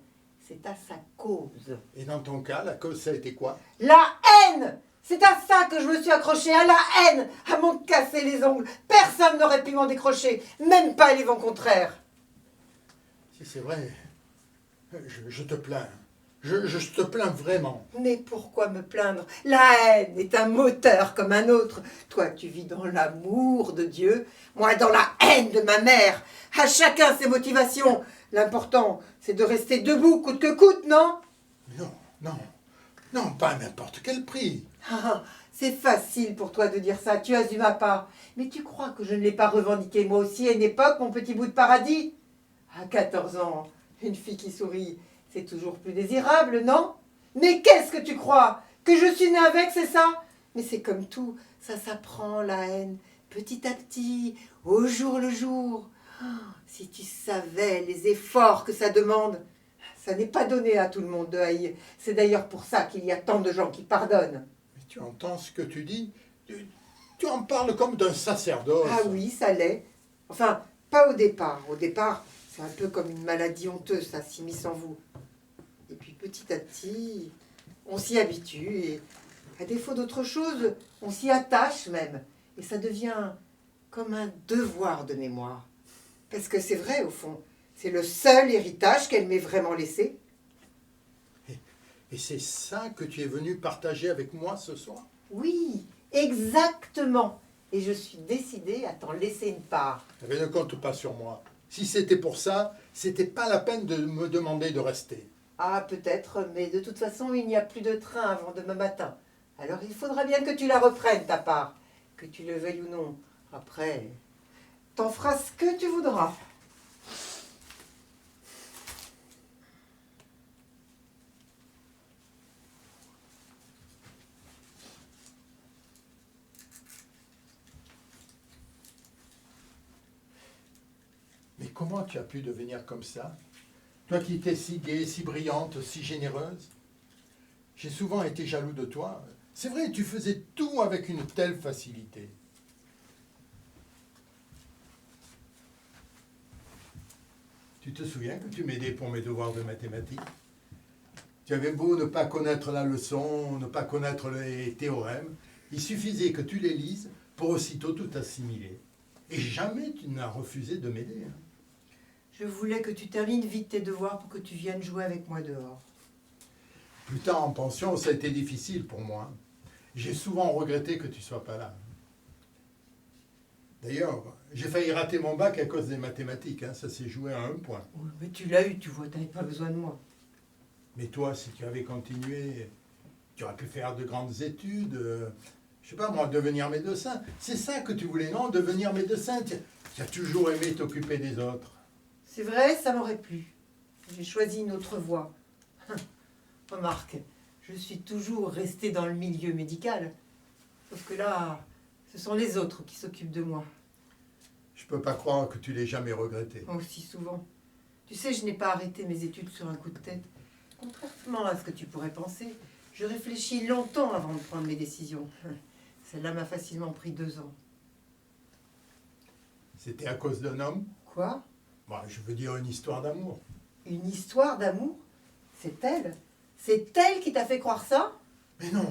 C'est à sa cause. Et dans ton cas, la cause, ça a été quoi? La haine! C'est à ça que je me suis accrochée, à la haine, à m'en casser les ongles. Personne n'aurait pu m'en décrocher, même pas les vents contraires. Si c'est vrai, je te plains. Je te plains vraiment. Mais pourquoi me plaindre? La haine est un moteur comme un autre. Toi, tu vis dans l'amour de Dieu, moi dans la haine de ma mère. À chacun ses motivations. L'important, c'est de rester debout coûte que coûte, non? Non, pas à n'importe quel prix. Ah, c'est facile pour toi de dire ça, tu as eu ma part. Mais tu crois que je ne l'ai pas revendiqué moi aussi à une époque, mon petit bout de paradis? À 14 ans, une fille qui sourit, c'est toujours plus désirable, non? Mais qu'est-ce que tu crois? Que je suis née avec, c'est ça? Mais c'est comme tout, ça s'apprend la haine, petit à petit, au jour le jour. Ah, si tu savais les efforts que ça demande. Ça n'est pas donné à tout le monde de haïr. C'est d'ailleurs pour ça qu'il y a tant de gens qui pardonnent. Mais tu entends ce que tu dis? Tu en parles comme d'un sacerdoce. Ah oui, ça l'est. Enfin, pas au départ. Au départ, c'est un peu comme une maladie honteuse, ça s'immisce en vous. Et puis petit à petit, on s'y habitue et à défaut d'autre chose, on s'y attache même. Et ça devient comme un devoir de mémoire. Parce que c'est vrai, au fond, c'est le seul héritage qu'elle m'ait vraiment laissé. Et c'est ça que tu es venu partager avec moi ce soir? Oui, exactement. Et je suis décidée à t'en laisser une part. Mais ne compte pas sur moi. Si c'était pour ça, c'était pas la peine de me demander de rester. Ah, peut-être, mais de toute façon, il n'y a plus de train avant demain matin. Alors il faudra bien que tu la reprennes, ta part. Que tu le veuilles ou non. Après, t'en feras ce que tu voudras. Mais comment tu as pu devenir comme ça? Toi qui étais si gaie, si brillante, si généreuse. J'ai souvent été jaloux de toi. C'est vrai, tu faisais tout avec une telle facilité. Tu te souviens que tu m'aidais pour mes devoirs de mathématiques? Tu avais beau ne pas connaître la leçon, ne pas connaître les théorèmes, il suffisait que tu les lises pour aussitôt tout assimiler. Et jamais tu n'as refusé de m'aider. Hein. Je voulais que tu termines vite tes devoirs pour que tu viennes jouer avec moi dehors. Plus tard en pension, ça a été difficile pour moi. J'ai souvent regretté que tu ne sois pas là. D'ailleurs, j'ai failli rater mon bac à cause des mathématiques. Hein. Ça s'est joué à 1 point. Oui, mais tu l'as eu, tu vois, tu n'avais pas besoin de moi. Mais toi, si tu avais continué, tu aurais pu faire de grandes études. Je sais pas moi, devenir médecin. C'est ça que tu voulais, non? Devenir médecin. Tu as toujours aimé t'occuper des autres. C'est vrai, ça m'aurait plu. J'ai choisi une autre voie. Remarque, je suis toujours restée dans le milieu médical. Sauf que là, ce sont les autres qui s'occupent de moi. Je peux pas croire que tu l'aies jamais regretté. Aussi souvent. Tu sais, je n'ai pas arrêté mes études sur un coup de tête. Contrairement à ce que tu pourrais penser, je réfléchis longtemps avant de prendre mes décisions. Celle-là m'a facilement pris 2 ans. C'était à cause d'un homme? Quoi? Bah, je veux dire une histoire d'amour. Une histoire d'amour? C'est elle? C'est elle qui t'a fait croire ça? Mais non,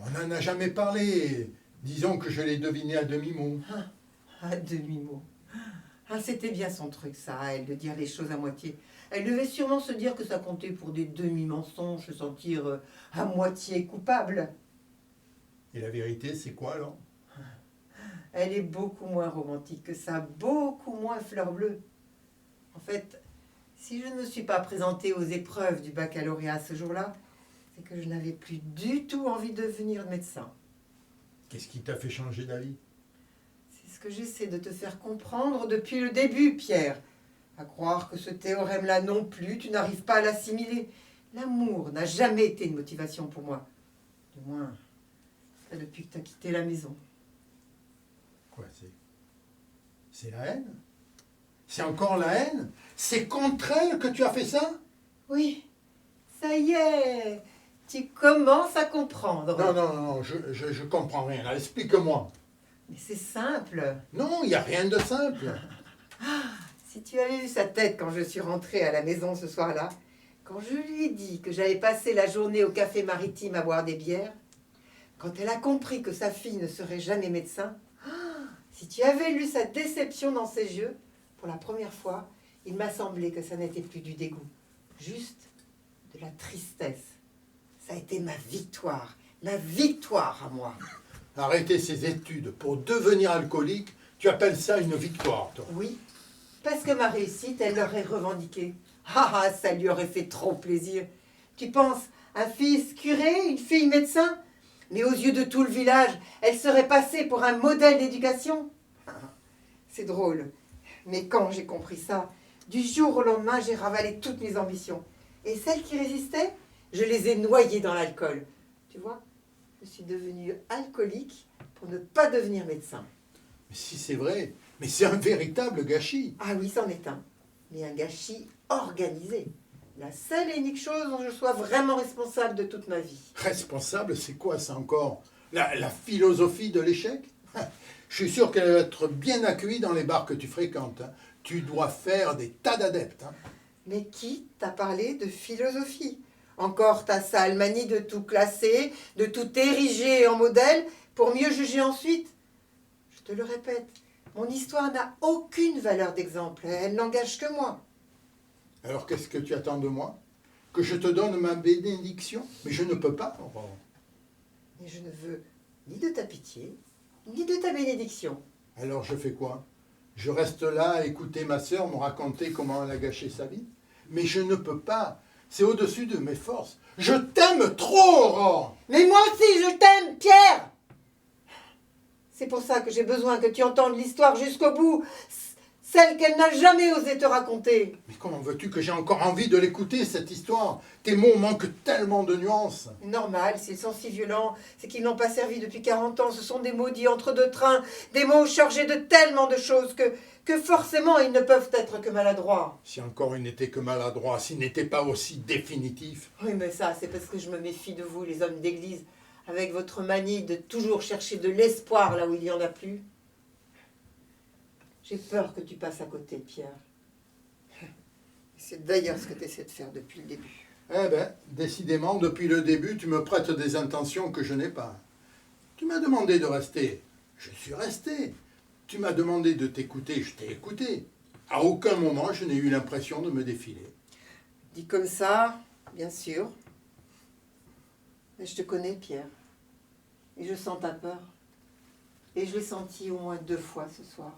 on n'en a jamais parlé. Disons que je l'ai deviné à demi-mot. À demi-mot. Ah, c'était bien son truc, ça, à elle, de dire les choses à moitié. Elle devait sûrement se dire que ça comptait pour des demi-mensonges, se sentir à moitié coupable. Et la vérité, c'est quoi alors? Elle est beaucoup moins romantique que ça, beaucoup moins fleur bleue. En fait, si je ne me suis pas présentée aux épreuves du baccalauréat ce jour-là, c'est que je n'avais plus du tout envie de devenir médecin. Qu'est-ce qui t'a fait changer d'avis? C'est ce que j'essaie de te faire comprendre depuis le début, Pierre. À croire que ce théorème-là non plus, tu n'arrives pas à l'assimiler. L'amour n'a jamais été une motivation pour moi. Du moins, pas depuis que tu as quitté la maison. Quoi, c'est la haine? C'est encore la haine? C'est contre elle que tu as fait ça? Oui, ça y est, tu commences à comprendre. Non, je comprends rien. Là, explique-moi. Mais c'est simple. Non, il n'y a rien de simple. Si tu avais vu sa tête quand je suis rentrée à la maison ce soir-là, quand je lui ai dit que j'allais passer la journée au café maritime à boire des bières, quand elle a compris que sa fille ne serait jamais médecin, si tu avais lu sa déception dans ses yeux, pour la première fois, il m'a semblé que ça n'était plus du dégoût, juste de la tristesse. Ça a été ma victoire à moi. Arrêter ses études pour devenir alcoolique, tu appelles ça une victoire, toi? Oui, parce que ma réussite, elle l'aurait revendiquée. Ça lui aurait fait trop plaisir. Tu penses, un fils curé, une fille médecin? Mais aux yeux de tout le village, elle serait passée pour un modèle d'éducation. C'est drôle, mais quand j'ai compris ça, du jour au lendemain, j'ai ravalé toutes mes ambitions. Et celles qui résistaient, je les ai noyées dans l'alcool. Tu vois, je suis devenue alcoolique pour ne pas devenir médecin. Mais si c'est vrai, mais c'est un véritable gâchis. Ah oui, c'en est un. Mais un gâchis organisé. La seule et unique chose dont je sois vraiment responsable de toute ma vie. Responsable, c'est quoi ça encore? La philosophie de l'échec? Je suis sûr qu'elle va être bien accueillie dans les bars que tu fréquentes. Hein. Tu dois faire des tas d'adeptes. Hein. Mais qui t'a parlé de philosophie? Encore ta sale manie de tout classer, de tout ériger en modèle pour mieux juger ensuite. Je te le répète, mon histoire n'a aucune valeur d'exemple. Elle n'engage que moi. Alors qu'est-ce que tu attends de moi? Que je te donne ma bénédiction? Mais je ne peux pas, Aurore. Mais je ne veux ni de ta pitié, ni de ta bénédiction. Alors je fais quoi? Je reste là à écouter ma sœur me raconter comment elle a gâché sa vie? Mais je ne peux pas. C'est au-dessus de mes forces. Je t'aime trop, Aurore! Mais moi aussi, je t'aime, Pierre! C'est pour ça que j'ai besoin que tu entendes l'histoire jusqu'au bout, celle qu'elle n'a jamais osé te raconter. Mais comment veux-tu que j'ai encore envie de l'écouter, cette histoire? Tes mots manquent tellement de nuances. Normal, s'ils sont si violents, c'est qu'ils n'ont pas servi depuis 40 ans. Ce sont des mots dits entre deux trains, des mots chargés de tellement de choses que forcément ils ne peuvent être que maladroits. Si encore il n'était que maladroit, s'il n'était pas aussi définitif. Oui, mais ça, c'est parce que je me méfie de vous, les hommes d'église, avec votre manie de toujours chercher de l'espoir là où il n'y en a plus. J'ai peur que tu passes à côté, Pierre. C'est d'ailleurs ce que tu essaies de faire depuis le début. Eh ben, décidément, depuis le début, tu me prêtes des intentions que je n'ai pas. Tu m'as demandé de rester. Je suis resté. Tu m'as demandé de t'écouter. Je t'ai écouté. À aucun moment, je n'ai eu l'impression de me défiler. Dit comme ça, bien sûr. Mais je te connais, Pierre. Et je sens ta peur. Et je l'ai senti au moins 2 fois ce soir.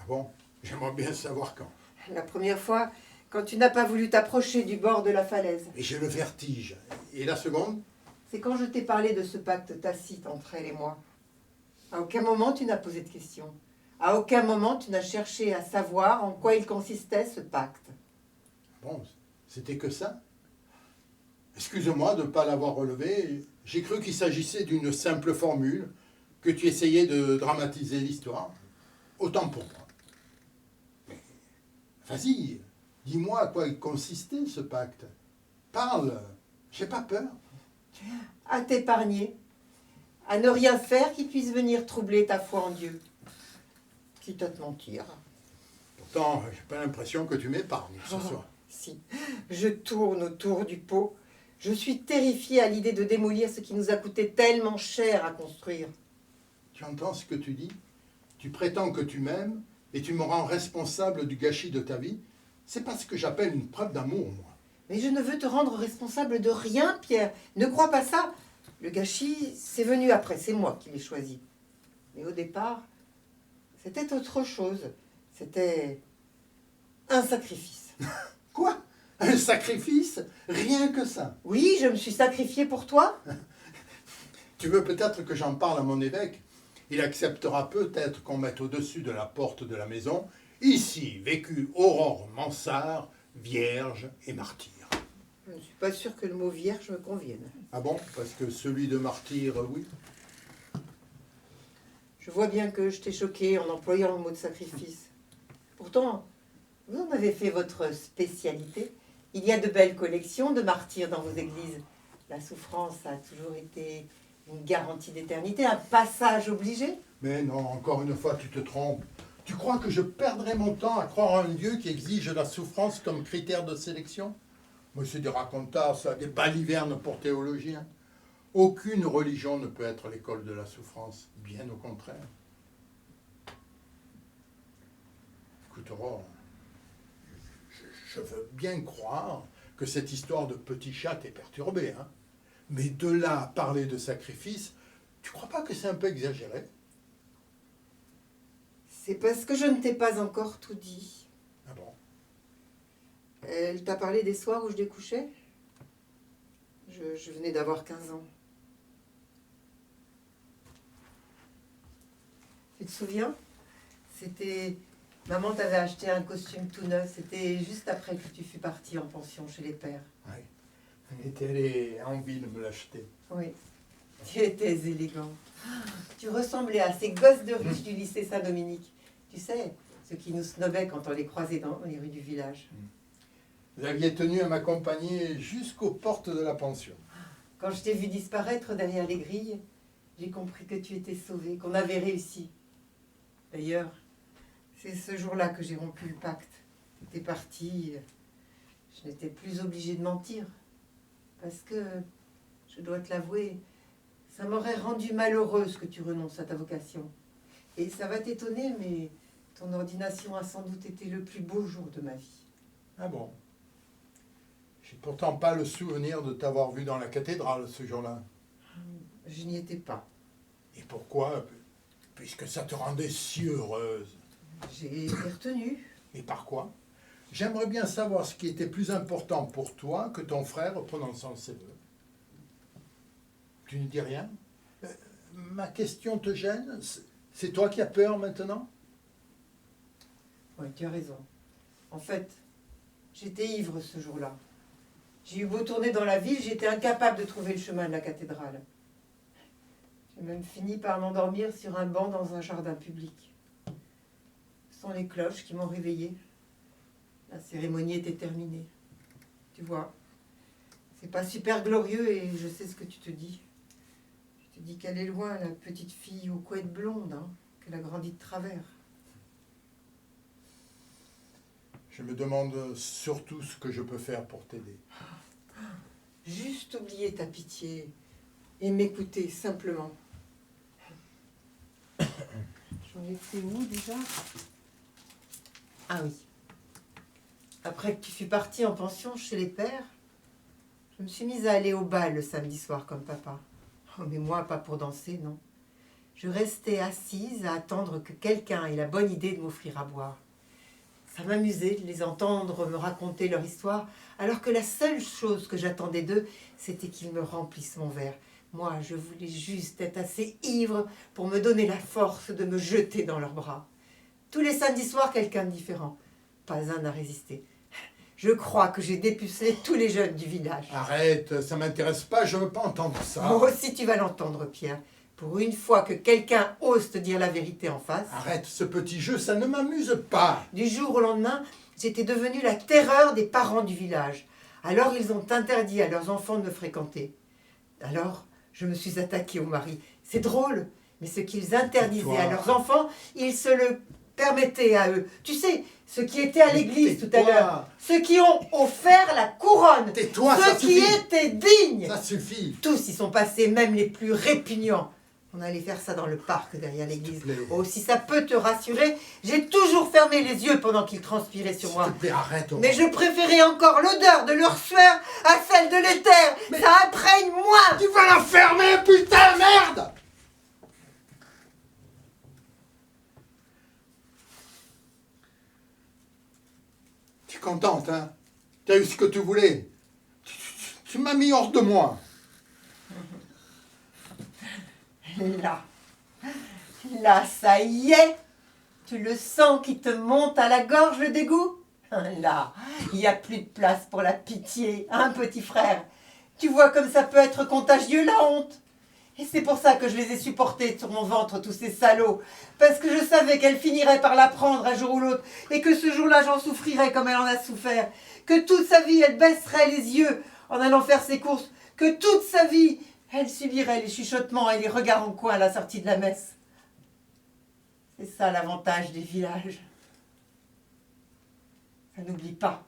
Ah bon? J'aimerais bien savoir quand. La première fois, quand tu n'as pas voulu t'approcher du bord de la falaise. Et j'ai le vertige. Et la seconde? C'est quand je t'ai parlé de ce pacte tacite entre elle et moi. À aucun moment tu n'as posé de questions. À aucun moment tu n'as cherché à savoir en quoi il consistait ce pacte. Bon, c'était que ça? Excuse-moi de ne pas l'avoir relevé. J'ai cru qu'il s'agissait d'une simple formule, que tu essayais de dramatiser l'histoire. Autant pour moi. Mais, vas-y, dis-moi à quoi il consistait ce pacte. Parle, j'ai pas peur. À t'épargner, à ne rien faire qui puisse venir troubler ta foi en Dieu. Quitte à te mentir. Pourtant, j'ai pas l'impression que tu m'épargnes ce Oh, soir. si, je tourne autour du pot. Je suis terrifiée à l'idée de démolir ce qui nous a coûté tellement cher à construire. Tu entends ce que tu dis? Tu prétends que tu m'aimes et tu me rends responsable du gâchis de ta vie. C'est pas ce que j'appelle une preuve d'amour, moi. Mais je ne veux te rendre responsable de rien, Pierre. Ne crois pas ça. Le gâchis, c'est venu après, c'est moi qui l'ai choisi. Mais au départ, c'était autre chose. C'était un sacrifice. Quoi? Un sacrifice? Rien que ça. Oui, je me suis sacrifiée pour toi. Tu veux peut-être que j'en parle à mon évêque? Il acceptera peut-être qu'on mette au-dessus de la porte de la maison « Ici vécut Aurore Mansart, vierge et martyre ». Je ne suis pas sûre que le mot vierge me convienne. Ah bon? Parce que celui de martyr, oui. Je vois bien que je t'ai choqué en employant le mot de sacrifice. Pourtant, vous en avez fait votre spécialité. Il y a de belles collections de martyrs dans vos églises. La souffrance a toujours été une garantie d'éternité, un passage obligé. Mais non, encore une fois, tu te trompes. Tu crois que je perdrais mon temps à croire en un Dieu qui exige la souffrance comme critère de sélection? Moi, c'est des racontars, ça, des balivernes pour théologiens. Aucune religion ne peut être l'école de la souffrance, bien au contraire. Écoute, Aurore, je veux bien croire que cette histoire de petit chat t'est perturbée, hein. Mais de là à parler de sacrifice, tu crois pas que c'est un peu exagéré? C'est parce que je ne t'ai pas encore tout dit. Ah bon? Elle t'a parlé des soirs où je découchais? Je venais d'avoir 15 ans. Tu te souviens? C'était... Maman t'avait acheté un costume tout neuf. C'était juste après que tu fus partie en pension chez les pères. Oui. Elle était allée en ville me l'acheter. Oui. Tu étais élégant. Tu ressemblais à ces gosses de riches du lycée Saint-Dominique. Tu sais, ceux qui nous snobaient quand on les croisait dans les rues du village. Vous aviez tenu à m'accompagner jusqu'aux portes de la pension. Quand je t'ai vu disparaître derrière les grilles, j'ai compris que tu étais sauvé, qu'on avait réussi. D'ailleurs, c'est ce jour-là que j'ai rompu le pacte. Tu étais parti, je n'étais plus obligée de mentir. Parce que, je dois te l'avouer, ça m'aurait rendue malheureuse que tu renonces à ta vocation. Et ça va t'étonner, mais ton ordination a sans doute été le plus beau jour de ma vie. Ah bon? J'ai pourtant pas le souvenir de t'avoir vu dans la cathédrale ce jour-là. Je n'y étais pas. Et pourquoi? Puisque ça te rendait si heureuse. J'ai été retenue. Et par quoi? J'aimerais bien savoir ce qui était plus important pour toi que ton frère prononçant ses vœux. Tu ne dis rien? Ma question te gêne? C'est toi qui as peur maintenant? Oui, tu as raison. En fait, j'étais ivre ce jour-là. J'ai eu beau tourner dans la ville, j'étais incapable de trouver le chemin de la cathédrale. J'ai même fini par m'endormir sur un banc dans un jardin public. Ce sont les cloches qui m'ont réveillée. La cérémonie était terminée. Tu vois, c'est pas super glorieux et je sais ce que tu te dis. Tu te dis qu'elle est loin, la petite fille aux couettes blondes, hein, qu'elle a grandi de travers. Je me demande surtout ce que je peux faire pour t'aider. Juste oublier ta pitié et m'écouter simplement. J'en ai fait où déjà? Ah oui. Après que tu fus partie en pension chez les pères, je me suis mise à aller au bal le samedi soir comme papa. Oh, mais moi, pas pour danser, non. Je restais assise à attendre que quelqu'un ait la bonne idée de m'offrir à boire. Ça m'amusait de les entendre me raconter leur histoire, alors que la seule chose que j'attendais d'eux, c'était qu'ils me remplissent mon verre. Moi, je voulais juste être assez ivre pour me donner la force de me jeter dans leurs bras. Tous les samedis soirs, quelqu'un de différent. Pas un n'a résisté. Je crois que j'ai dépucelé tous les jeunes du village. Arrête, ça m'intéresse pas, je veux pas entendre ça. Moi aussi, tu vas l'entendre, Pierre. Pour une fois que quelqu'un ose te dire la vérité en face. Arrête ce petit jeu, ça ne m'amuse pas. Du jour au lendemain, j'étais devenue la terreur des parents du village. Alors ils ont interdit à leurs enfants de me fréquenter. Alors, je me suis attaquée au mari. C'est drôle, mais ce qu'ils interdisaient à leurs enfants, ils se le permettaient à eux. Tu sais, ceux qui étaient à l'église tout à l'heure, ceux qui ont offert la couronne, Tais-toi, ceux qui étaient dignes. Ça suffit. Tous y sont passés, même les plus répugnants. On allait faire ça dans le parc derrière l'église. Oh, si ça peut te rassurer, j'ai toujours fermé les yeux pendant qu'ils transpiraient sur moi. S'il te plaît, arrête. Mais je préférais encore l'odeur de leur sueur à celle de l'éther. Mais ça imprègne moins. Tu vas la fermer, putain, merde! Tu es contente, hein? Tu as eu ce que tu voulais. Tu m'as mis hors de moi. Là, ça y est. Tu le sens qui te monte à la gorge le dégoût? Là, il n'y a plus de place pour la pitié, hein, petit frère? Tu vois comme ça peut être contagieux, la honte? Et c'est pour ça que je les ai supportés sur mon ventre, tous ces salauds. Parce que je savais qu'elle finirait par l'apprendre un jour ou l'autre. Et que ce jour-là, j'en souffrirais comme elle en a souffert. Que toute sa vie, elle baisserait les yeux en allant faire ses courses. Que toute sa vie, elle subirait les chuchotements et les regards en coin à la sortie de la messe. C'est ça l'avantage des villages. Ça n'oublie pas.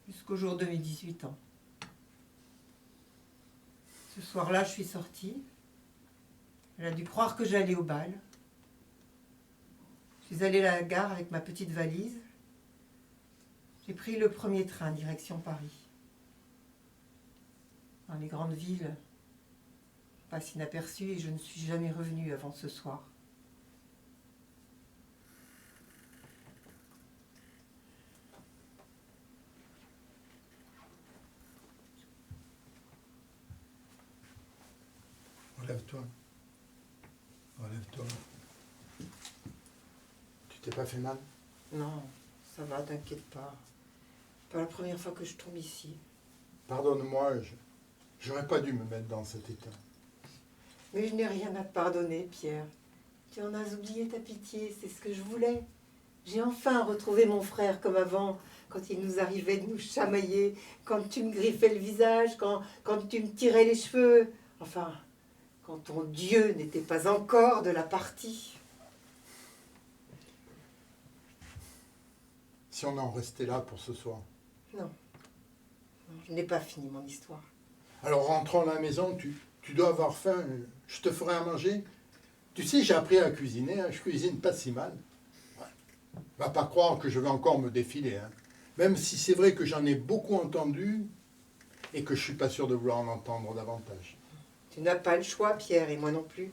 Jusqu'au jour de mes 18 ans. Ce soir-là, je suis sortie. Elle a dû croire que j'allais au bal. Je suis allée à la gare avec ma petite valise. J'ai pris le premier train direction Paris. Dans les grandes villes, je passe inaperçue et je ne suis jamais revenue avant ce soir. Relève-toi. Relève-toi. Tu t'es pas fait mal? Non, ça va, t'inquiète pas. Pas la première fois que je tombe ici. Pardonne-moi, j'aurais pas dû me mettre dans cet état. Mais je n'ai rien à te pardonner, Pierre. Tu en as oublié ta pitié, c'est ce que je voulais. J'ai enfin retrouvé mon frère comme avant, quand il nous arrivait de nous chamailler, quand tu me griffais le visage, quand tu me tirais les cheveux. Enfin, quand ton Dieu n'était pas encore de la partie. Si on en restait là pour ce soir. Non, je n'ai pas fini mon histoire. Alors rentrons à la maison, tu dois avoir faim, je te ferai à manger. Tu sais, j'ai appris à cuisiner, hein, je cuisine pas si mal. Ouais. Va pas croire que je vais encore me défiler. Hein. Même si c'est vrai que j'en ai beaucoup entendu et que je suis pas sûr de vouloir en entendre davantage. Tu n'as pas le choix, Pierre, et moi non plus.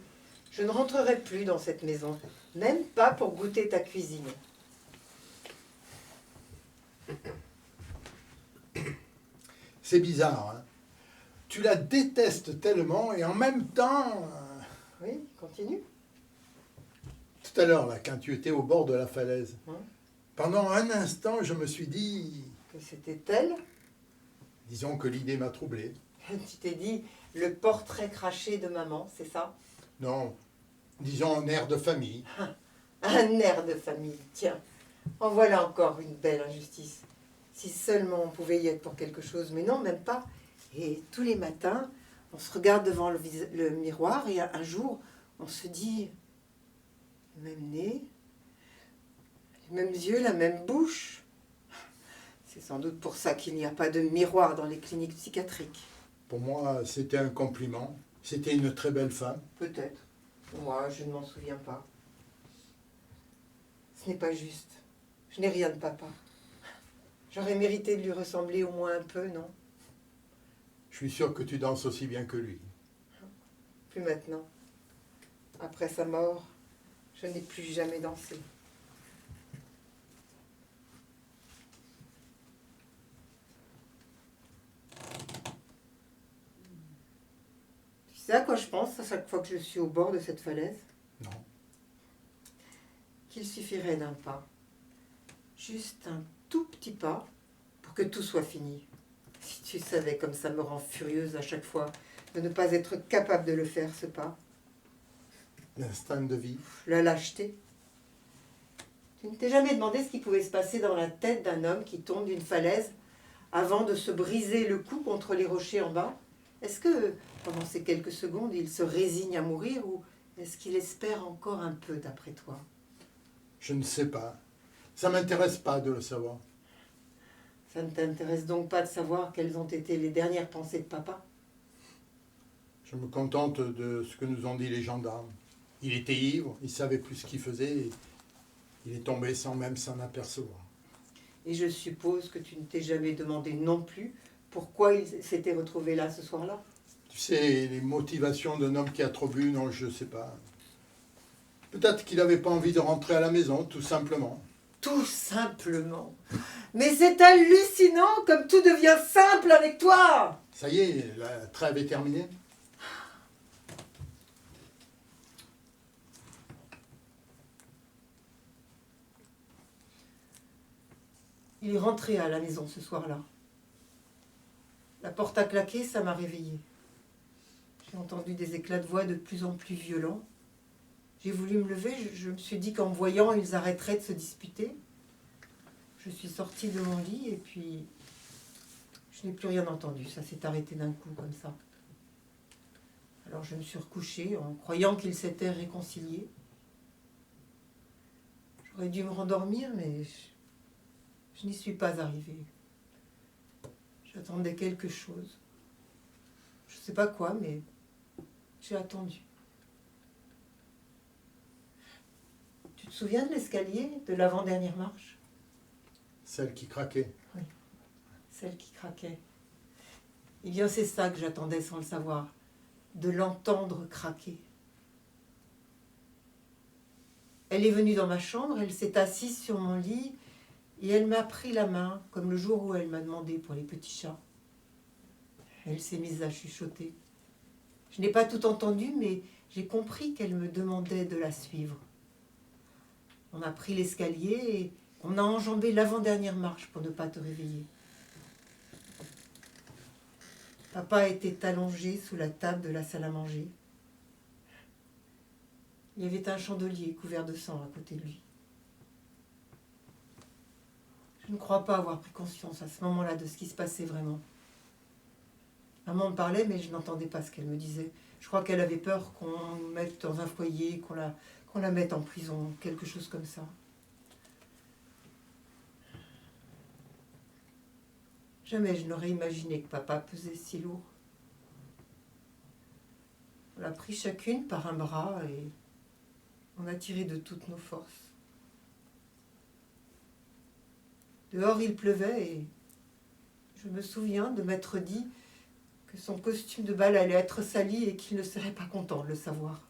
Je ne rentrerai plus dans cette maison, même pas pour goûter ta cuisine. C'est bizarre, hein. Tu la détestes tellement et en même temps... Oui, continue. Tout à l'heure, là, quand tu étais au bord de la falaise, Hein? pendant un instant, je me suis dit... Que c'était elle? Disons que l'idée m'a troublé. Tu t'es dit le portrait craché de maman, c'est ça? Non, disons un air de famille. Un air de famille, tiens. En voilà encore une belle injustice. Si seulement on pouvait y être pour quelque chose, mais non, même pas. Et tous les matins, on se regarde devant le miroir et un jour, on se dit, le même nez, les mêmes yeux, la même bouche. C'est sans doute pour ça qu'il n'y a pas de miroir dans les cliniques psychiatriques. Pour moi, c'était un compliment. C'était une très belle femme. Peut-être. Moi, je ne m'en souviens pas. Ce n'est pas juste. Je n'ai rien de papa. J'aurais mérité de lui ressembler au moins un peu, non? Je suis sûr que tu danses aussi bien que lui. Plus maintenant. Après sa mort, je n'ai plus jamais dansé. Tu sais à quoi je pense à chaque fois que je suis au bord de cette falaise? Non. Qu'il suffirait d'un pas. Juste un tout petit pas pour que tout soit fini. Si tu savais comme ça me rend furieuse à chaque fois de ne pas être capable de le faire, ce pas. L'instinct de vie. La lâcheté. Tu ne t'es jamais demandé ce qui pouvait se passer dans la tête d'un homme qui tombe d'une falaise avant de se briser le cou contre les rochers en bas? Est-ce que, pendant ces quelques secondes, il se résigne à mourir ou est-ce qu'il espère encore un peu d'après toi? Je ne sais pas. Ça m'intéresse pas de le savoir. Ça ne t'intéresse donc pas de savoir quelles ont été les dernières pensées de papa? Je me contente de ce que nous ont dit les gendarmes. Il était ivre, il savait plus ce qu'il faisait, et il est tombé sans même s'en apercevoir. Et je suppose que tu ne t'es jamais demandé non plus pourquoi il s'était retrouvé là ce soir-là? Tu sais, les motivations d'un homme qui a trop bu, non, je ne sais pas. Peut-être qu'il n'avait pas envie de rentrer à la maison, tout simplement. Tout simplement. Mais c'est hallucinant comme tout devient simple avec toi. Ça y est, la trêve est terminée. Il est rentré à la maison ce soir-là. La porte a claqué, ça m'a réveillée. J'ai entendu des éclats de voix de plus en plus violents. J'ai voulu me lever, je me suis dit qu'en me voyant, ils arrêteraient de se disputer. Je suis sortie de mon lit et puis je n'ai plus rien entendu. Ça s'est arrêté d'un coup comme ça. Alors je me suis recouchée en croyant qu'ils s'étaient réconciliés. J'aurais dû me rendormir, mais je n'y suis pas arrivée. J'attendais quelque chose. Je ne sais pas quoi, mais j'ai attendu. Tu te souviens de l'escalier de l'avant-dernière marche? Celle qui craquait. Oui, celle qui craquait. Eh bien, c'est ça que j'attendais sans le savoir, de l'entendre craquer. Elle est venue dans ma chambre, elle s'est assise sur mon lit et elle m'a pris la main, comme le jour où elle m'a demandé pour les petits chats. Elle s'est mise à chuchoter. Je n'ai pas tout entendu, mais j'ai compris qu'elle me demandait de la suivre. On a pris l'escalier et on a enjambé l'avant-dernière marche pour ne pas te réveiller. Papa était allongé sous la table de la salle à manger. Il y avait un chandelier couvert de sang à côté de lui. Je ne crois pas avoir pris conscience à ce moment-là de ce qui se passait vraiment. Maman me parlait, mais je n'entendais pas ce qu'elle me disait. Je crois qu'elle avait peur qu'on nous mette dans un foyer, qu'on la mette en prison, quelque chose comme ça. Jamais je n'aurais imaginé que papa pesait si lourd. On l'a pris chacune par un bras et on a tiré de toutes nos forces. Dehors, il pleuvait et je me souviens de m'être dit que son costume de bal allait être sali et qu'il ne serait pas content de le savoir.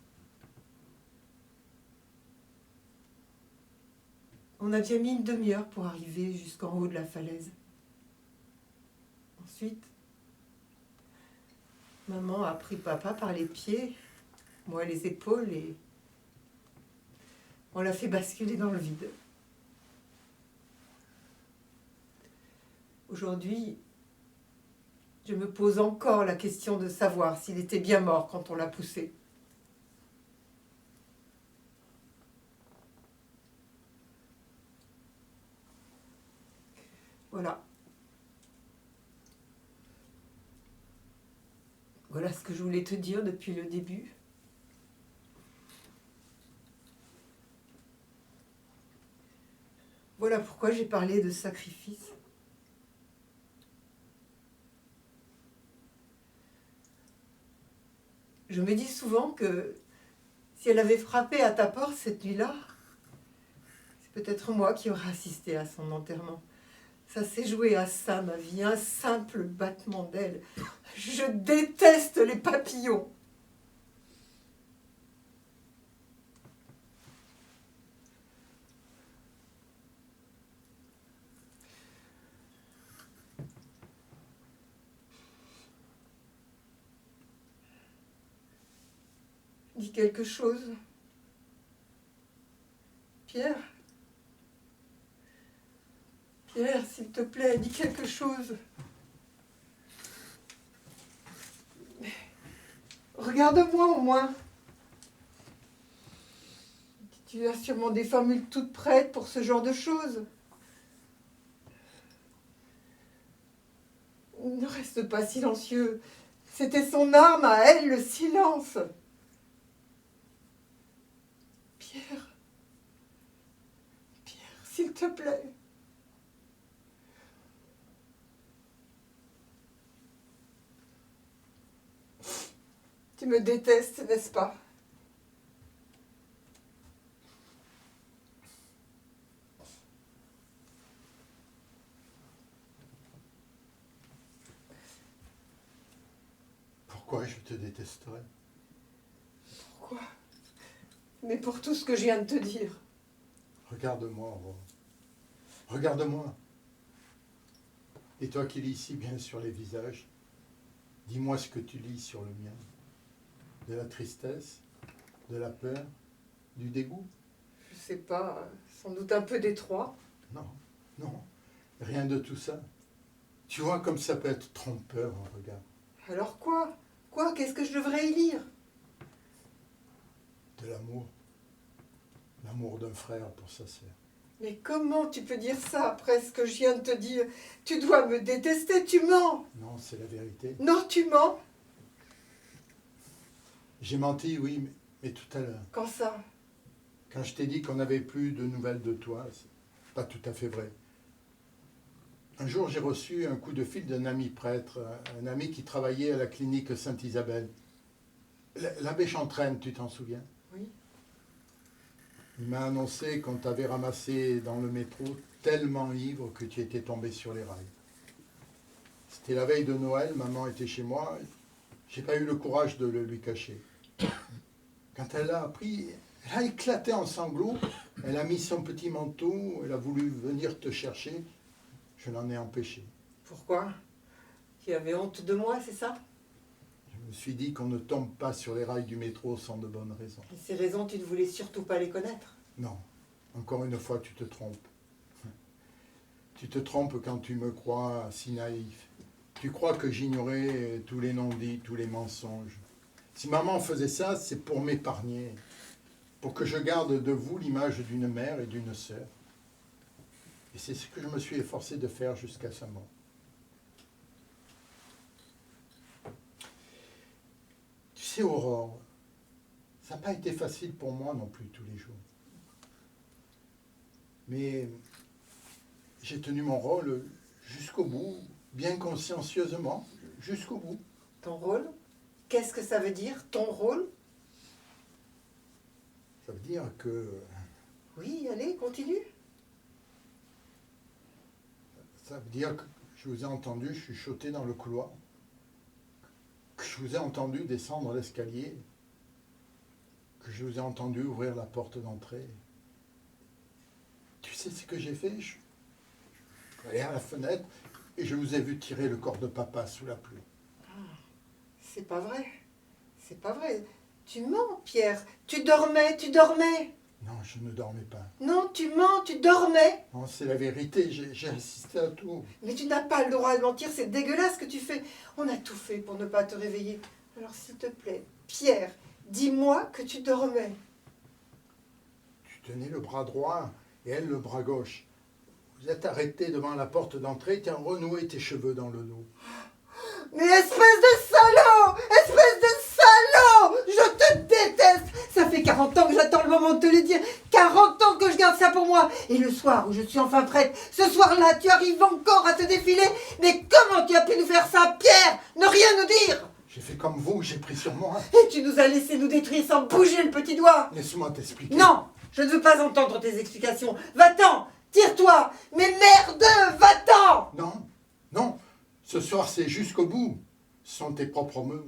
On a bien mis une demi-heure pour arriver jusqu'en haut de la falaise. Ensuite, maman a pris papa par les pieds, moi les épaules, et on l'a fait basculer dans le vide. Aujourd'hui, je me pose encore la question de savoir s'il était bien mort quand on l'a poussé. Voilà. Voilà ce que je voulais te dire depuis le début. Voilà pourquoi j'ai parlé de sacrifice. Je me dis souvent que si elle avait frappé à ta porte cette nuit-là, c'est peut-être moi qui aurais assisté à son enterrement. Ça s'est joué à ça, ma vie, un simple battement d'aile. Je déteste les papillons. Dis quelque chose. Pierre, Pierre, s'il te plaît, dis quelque chose. Regarde-moi au moins. Tu as sûrement des formules toutes prêtes pour ce genre de choses. Ne reste pas silencieux. C'était son arme à elle, le silence. Pierre, Pierre, s'il te plaît. Tu me détestes, n'est-ce pas? Pourquoi je te détesterais? Pourquoi? Mais pour tout ce que je viens de te dire. Regarde-moi, Aurore. Regarde-moi. Et toi qui lis si bien sur les visages, dis-moi ce que tu lis sur le mien. De la tristesse, de la peur, du dégoût? Je sais pas, sans doute un peu détroit. Non, non. Rien de tout ça. Tu vois comme ça peut être trompeur, un regard. Alors quoi? Quoi? Qu'est-ce que je devrais y lire? De l'amour. L'amour d'un frère pour sa sœur. Mais comment tu peux dire ça après ce que je viens de te dire? Tu dois me détester, tu mens! Non, c'est la vérité. Non, tu mens! J'ai menti, oui, mais tout à l'heure. Quand ça? Quand je t'ai dit qu'on n'avait plus de nouvelles de toi, c'est pas tout à fait vrai. Un jour, j'ai reçu un coup de fil d'un ami prêtre, un ami qui travaillait à la clinique Sainte-Isabelle. L'abbé Chantraine, tu t'en souviens? Oui. Il m'a annoncé qu'on t'avait ramassé dans le métro tellement ivre que tu étais tombé sur les rails. C'était la veille de Noël, maman était chez moi. J'ai pas eu le courage de le lui cacher. Quand elle l'a appris, elle a éclaté en sanglots. Elle a mis son petit manteau, elle a voulu venir te chercher. Je l'en ai empêché. Pourquoi? Tu avais honte de moi, c'est ça? Je me suis dit qu'on ne tombe pas sur les rails du métro sans de bonnes raisons. Et ces raisons, tu ne voulais surtout pas les connaître. Non, encore une fois, tu te trompes. Tu te trompes quand tu me crois si naïf. Tu crois que j'ignorais tous les non-dits, tous les mensonges. Si maman faisait ça, c'est pour m'épargner, pour que je garde de vous l'image d'une mère et d'une sœur. Et c'est ce que je me suis efforcé de faire jusqu'à sa mort. Tu sais, Aurore, ça n'a pas été facile pour moi non plus tous les jours. Mais j'ai tenu mon rôle jusqu'au bout, bien consciencieusement, jusqu'au bout. Ton rôle? Qu'est-ce que ça veut dire, ton rôle? Ça veut dire que... Oui, allez, continue. Ça veut dire que je vous ai entendu chuchoter dans le couloir, que je vous ai entendu descendre l'escalier, que je vous ai entendu ouvrir la porte d'entrée. Tu sais ce que j'ai fait? Je suis allé à la fenêtre et je vous ai vu tirer le corps de papa sous la pluie. C'est pas vrai. C'est pas vrai. Tu mens, Pierre. Tu dormais, tu dormais. Non, je ne dormais pas. Non, tu mens, tu dormais. Non, c'est la vérité, j'ai assisté à tout. Mais tu n'as pas le droit de mentir, c'est dégueulasse ce que tu fais. On a tout fait pour ne pas te réveiller. Alors s'il te plaît, Pierre, dis-moi que tu dormais. Tu tenais le bras droit et elle le bras gauche. Vous êtes arrêtés devant la porte d'entrée, tu as renoué tes cheveux dans le dos. Mais espèce de salaud! Espèce de salaud! Je te déteste! Ça fait 40 ans que j'attends le moment de te le dire. 40 ans que je garde ça pour moi. Et le soir où je suis enfin prête, ce soir-là, tu arrives encore à te défiler. Mais comment tu as pu nous faire ça, Pierre? Ne rien nous dire! J'ai fait comme vous, j'ai pris sur moi. Et tu nous as laissé nous détruire sans bouger le petit doigt. Laisse-moi t'expliquer. Non! Je ne veux pas entendre tes explications. Va-t'en! Tire-toi! Mais merde! Va-t'en! Non, non. Ce soir, c'est jusqu'au bout. Ce sont tes propres mots.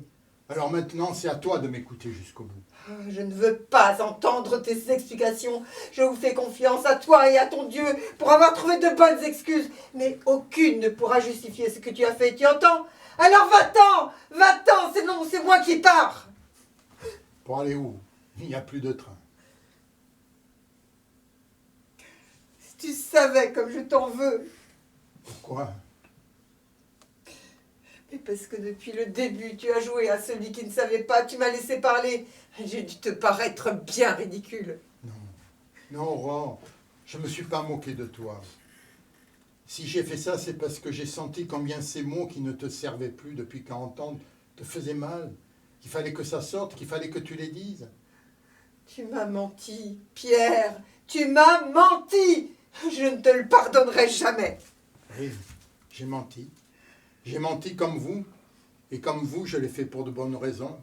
Alors maintenant, c'est à toi de m'écouter jusqu'au bout. Je ne veux pas entendre tes explications. Je vous fais confiance à toi et à ton Dieu pour avoir trouvé de bonnes excuses. Mais aucune ne pourra justifier ce que tu as fait, tu entends? Alors va-t'en! Va-t'en! Sinon c'est moi qui pars! Pour aller où? Il n'y a plus de train. Si tu savais comme je t'en veux. Pourquoi? Mais parce que depuis le début, tu as joué à celui qui ne savait pas, tu m'as laissé parler. J'ai dû te paraître bien ridicule. Non, non, Aurore, je ne me suis pas moqué de toi. Si j'ai fait ça, c'est parce que j'ai senti combien ces mots qui ne te servaient plus depuis 40 ans te faisaient mal, qu'il fallait que ça sorte, qu'il fallait que tu les dises. Tu m'as menti, Pierre, tu m'as menti. Je ne te le pardonnerai jamais. Oui, j'ai menti. J'ai menti comme vous, et comme vous, je l'ai fait pour de bonnes raisons.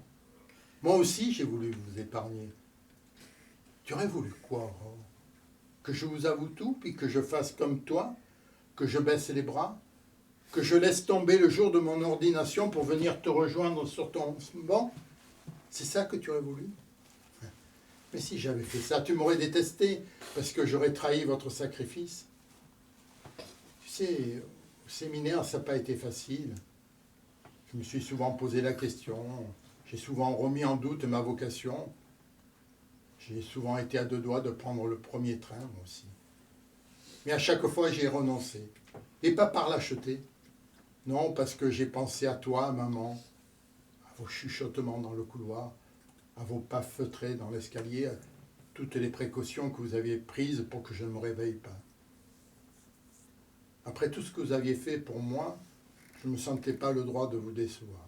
Moi aussi, j'ai voulu vous épargner. Tu aurais voulu quoi, Aurore? Que je vous avoue tout, puis que je fasse comme toi? Que je baisse les bras? Que je laisse tomber le jour de mon ordination pour venir te rejoindre sur ton banc? C'est ça que tu aurais voulu? Mais si j'avais fait ça, tu m'aurais détesté, parce que j'aurais trahi votre sacrifice. Tu sais, au séminaire, ça n'a pas été facile. Je me suis souvent posé la question, j'ai souvent remis en doute ma vocation. J'ai souvent été à deux doigts de prendre le premier train, moi aussi. Mais à chaque fois, j'ai renoncé. Et pas par lâcheté. Non, parce que j'ai pensé à toi, maman, à vos chuchotements dans le couloir, à vos pas feutrés dans l'escalier, à toutes les précautions que vous aviez prises pour que je ne me réveille pas. Après tout ce que vous aviez fait pour moi, je ne me sentais pas le droit de vous décevoir.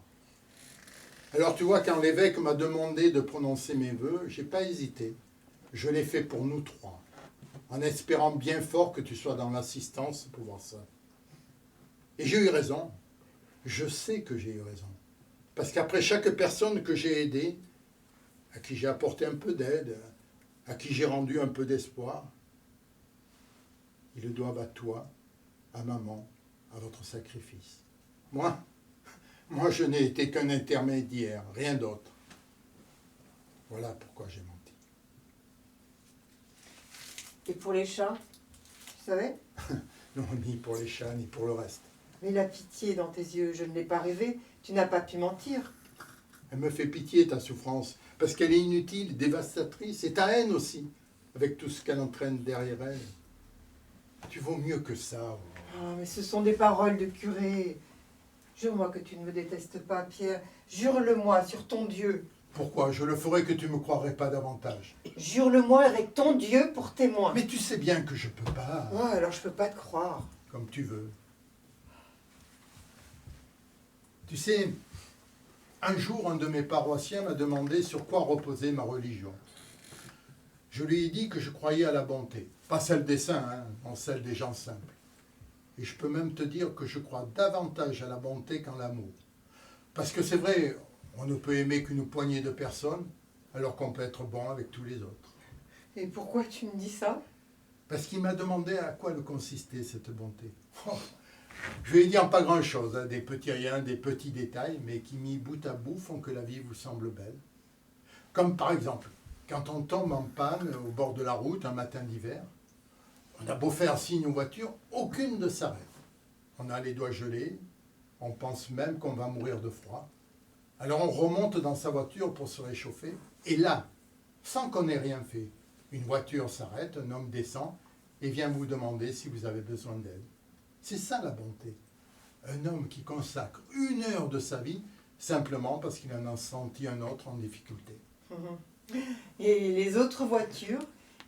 Alors tu vois, quand l'évêque m'a demandé de prononcer mes vœux, j'ai pas hésité. Je l'ai fait pour nous trois, en espérant bien fort que tu sois dans l'assistance pour voir ça. Et j'ai eu raison. Je sais que j'ai eu raison. Parce qu'après chaque personne que j'ai aidée, à qui j'ai apporté un peu d'aide, à qui j'ai rendu un peu d'espoir, ils le doivent à toi, à maman, à votre sacrifice. Moi, je n'ai été qu'un intermédiaire, rien d'autre. Voilà pourquoi j'ai menti. Et pour les chats, tu savais? Non, ni pour les chats, ni pour le reste. Mais la pitié dans tes yeux, je ne l'ai pas rêvé. Tu n'as pas pu mentir. Elle me fait pitié, ta souffrance, parce qu'elle est inutile, dévastatrice, et ta haine aussi, avec tout ce qu'elle entraîne derrière elle. Tu vaux mieux que ça. Oh. Ah, mais ce sont des paroles de curé. Jure-moi que tu ne me détestes pas, Pierre. Jure-le-moi sur ton Dieu. Pourquoi? Je le ferai que tu ne me croirais pas davantage. Jure-le-moi avec ton Dieu pour témoin. Mais tu sais bien que je peux pas. Ouais, alors je peux pas te croire. Comme tu veux. Tu sais, un jour, un de mes paroissiens m'a demandé sur quoi reposait ma religion. Je lui ai dit que je croyais à la bonté. Pas celle des saints, hein, non celle des gens simples. Et je peux même te dire que je crois davantage à la bonté qu'en l'amour. Parce que c'est vrai, on ne peut aimer qu'une poignée de personnes, alors qu'on peut être bon avec tous les autres. Et pourquoi tu me dis ça? Parce qu'il m'a demandé à quoi elle consistait, cette bonté. Oh, je lui ai dit en pas grand-chose, hein, des petits riens, des petits détails, mais qui mis bout à bout font que la vie vous semble belle. Comme par exemple, quand on tombe en panne au bord de la route un matin d'hiver, on a beau faire signe aux voitures, aucune ne s'arrête. On a les doigts gelés, on pense même qu'on va mourir de froid. Alors on remonte dans sa voiture pour se réchauffer, et là, sans qu'on ait rien fait, une voiture s'arrête, un homme descend et vient vous demander si vous avez besoin d'aide. C'est ça la bonté. Un homme qui consacre 1 heure de sa vie simplement parce qu'il en a senti un autre en difficulté. Et les autres voitures?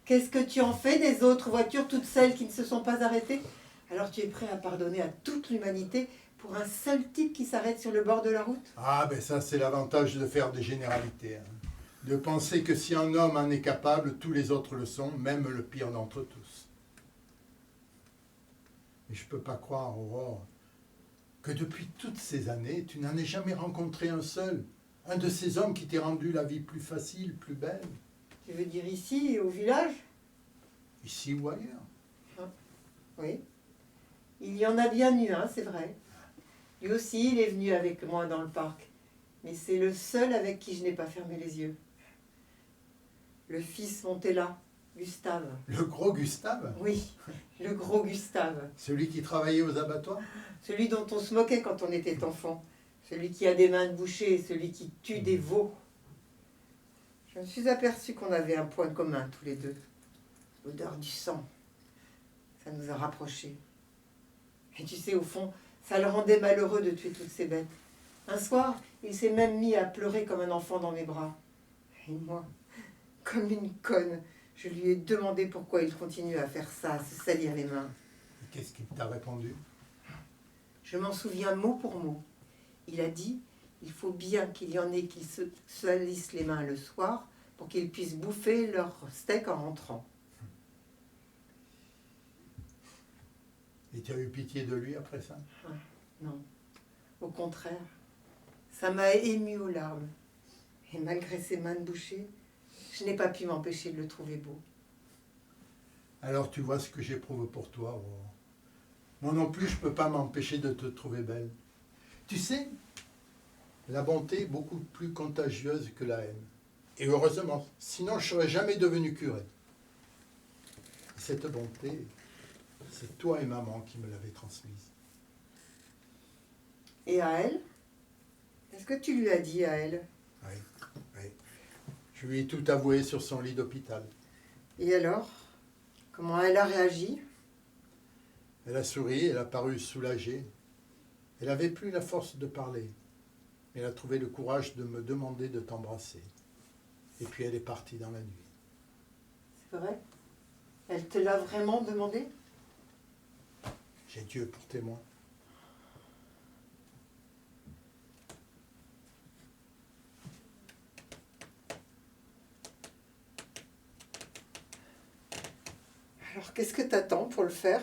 Qu'est-ce que tu en fais des autres voitures, toutes celles qui ne se sont pas arrêtées? Alors tu es prêt à pardonner à toute l'humanité pour un seul type qui s'arrête sur le bord de la route? Ah ben ça c'est l'avantage de faire des généralités. Hein. De penser que si un homme en est capable, tous les autres le sont, même le pire d'entre tous. Mais je ne peux pas croire, Aurore, que depuis toutes ces années, tu n'en aies jamais rencontré un seul, un de ces hommes qui t'ait rendu la vie plus facile, plus belle. Tu veux dire ici, au village? Ici ou ailleurs. Oui. Il y en a bien eu un, c'est vrai. Lui aussi, il est venu avec moi dans le parc. Mais c'est le seul avec qui je n'ai pas fermé les yeux. Le fils Montella, Gustave. Le gros Gustave? Oui, le gros Gustave. Celui qui travaillait aux abattoirs? Celui dont on se moquait quand on était enfant. Celui qui a des mains de boucher, celui qui tue des veaux. Je me suis aperçue qu'on avait un point commun tous les deux. L'odeur du sang. Ça nous a rapprochés. Et tu sais, au fond, ça le rendait malheureux de tuer toutes ces bêtes. Un soir, il s'est même mis à pleurer comme un enfant dans mes bras. Et moi, comme une conne, je lui ai demandé pourquoi il continuait à faire ça, à se salir les mains. Et qu'est-ce qu'il t'a répondu? Je m'en souviens mot pour mot. Il a dit, il faut bien qu'il y en ait qui se salissent les mains le soir pour qu'ils puissent bouffer leur steak en rentrant. Et tu as eu pitié de lui après ça? Non, au contraire, ça m'a ému aux larmes. Et malgré ses mains de boucher, je n'ai pas pu m'empêcher de le trouver beau. Alors tu vois ce que j'éprouve pour toi, Aurore. Moi non plus, je ne peux pas m'empêcher de te trouver belle. Tu sais, la bonté est beaucoup plus contagieuse que la haine. Et heureusement, sinon je ne serais jamais devenu curé. Et cette bonté, c'est toi et maman qui me l'avez transmise. Et à elle? Est-ce que tu lui as dit à elle? Oui, oui. Je lui ai tout avoué sur son lit d'hôpital. Et alors? Comment elle a réagi? Elle a souri, elle a paru soulagée. Elle n'avait plus la force de parler. Elle a trouvé le courage de me demander de t'embrasser. Et puis elle est partie dans la nuit. C'est vrai? Elle te l'a vraiment demandé? J'ai Dieu pour témoin. Alors qu'est-ce que t'attends pour le faire?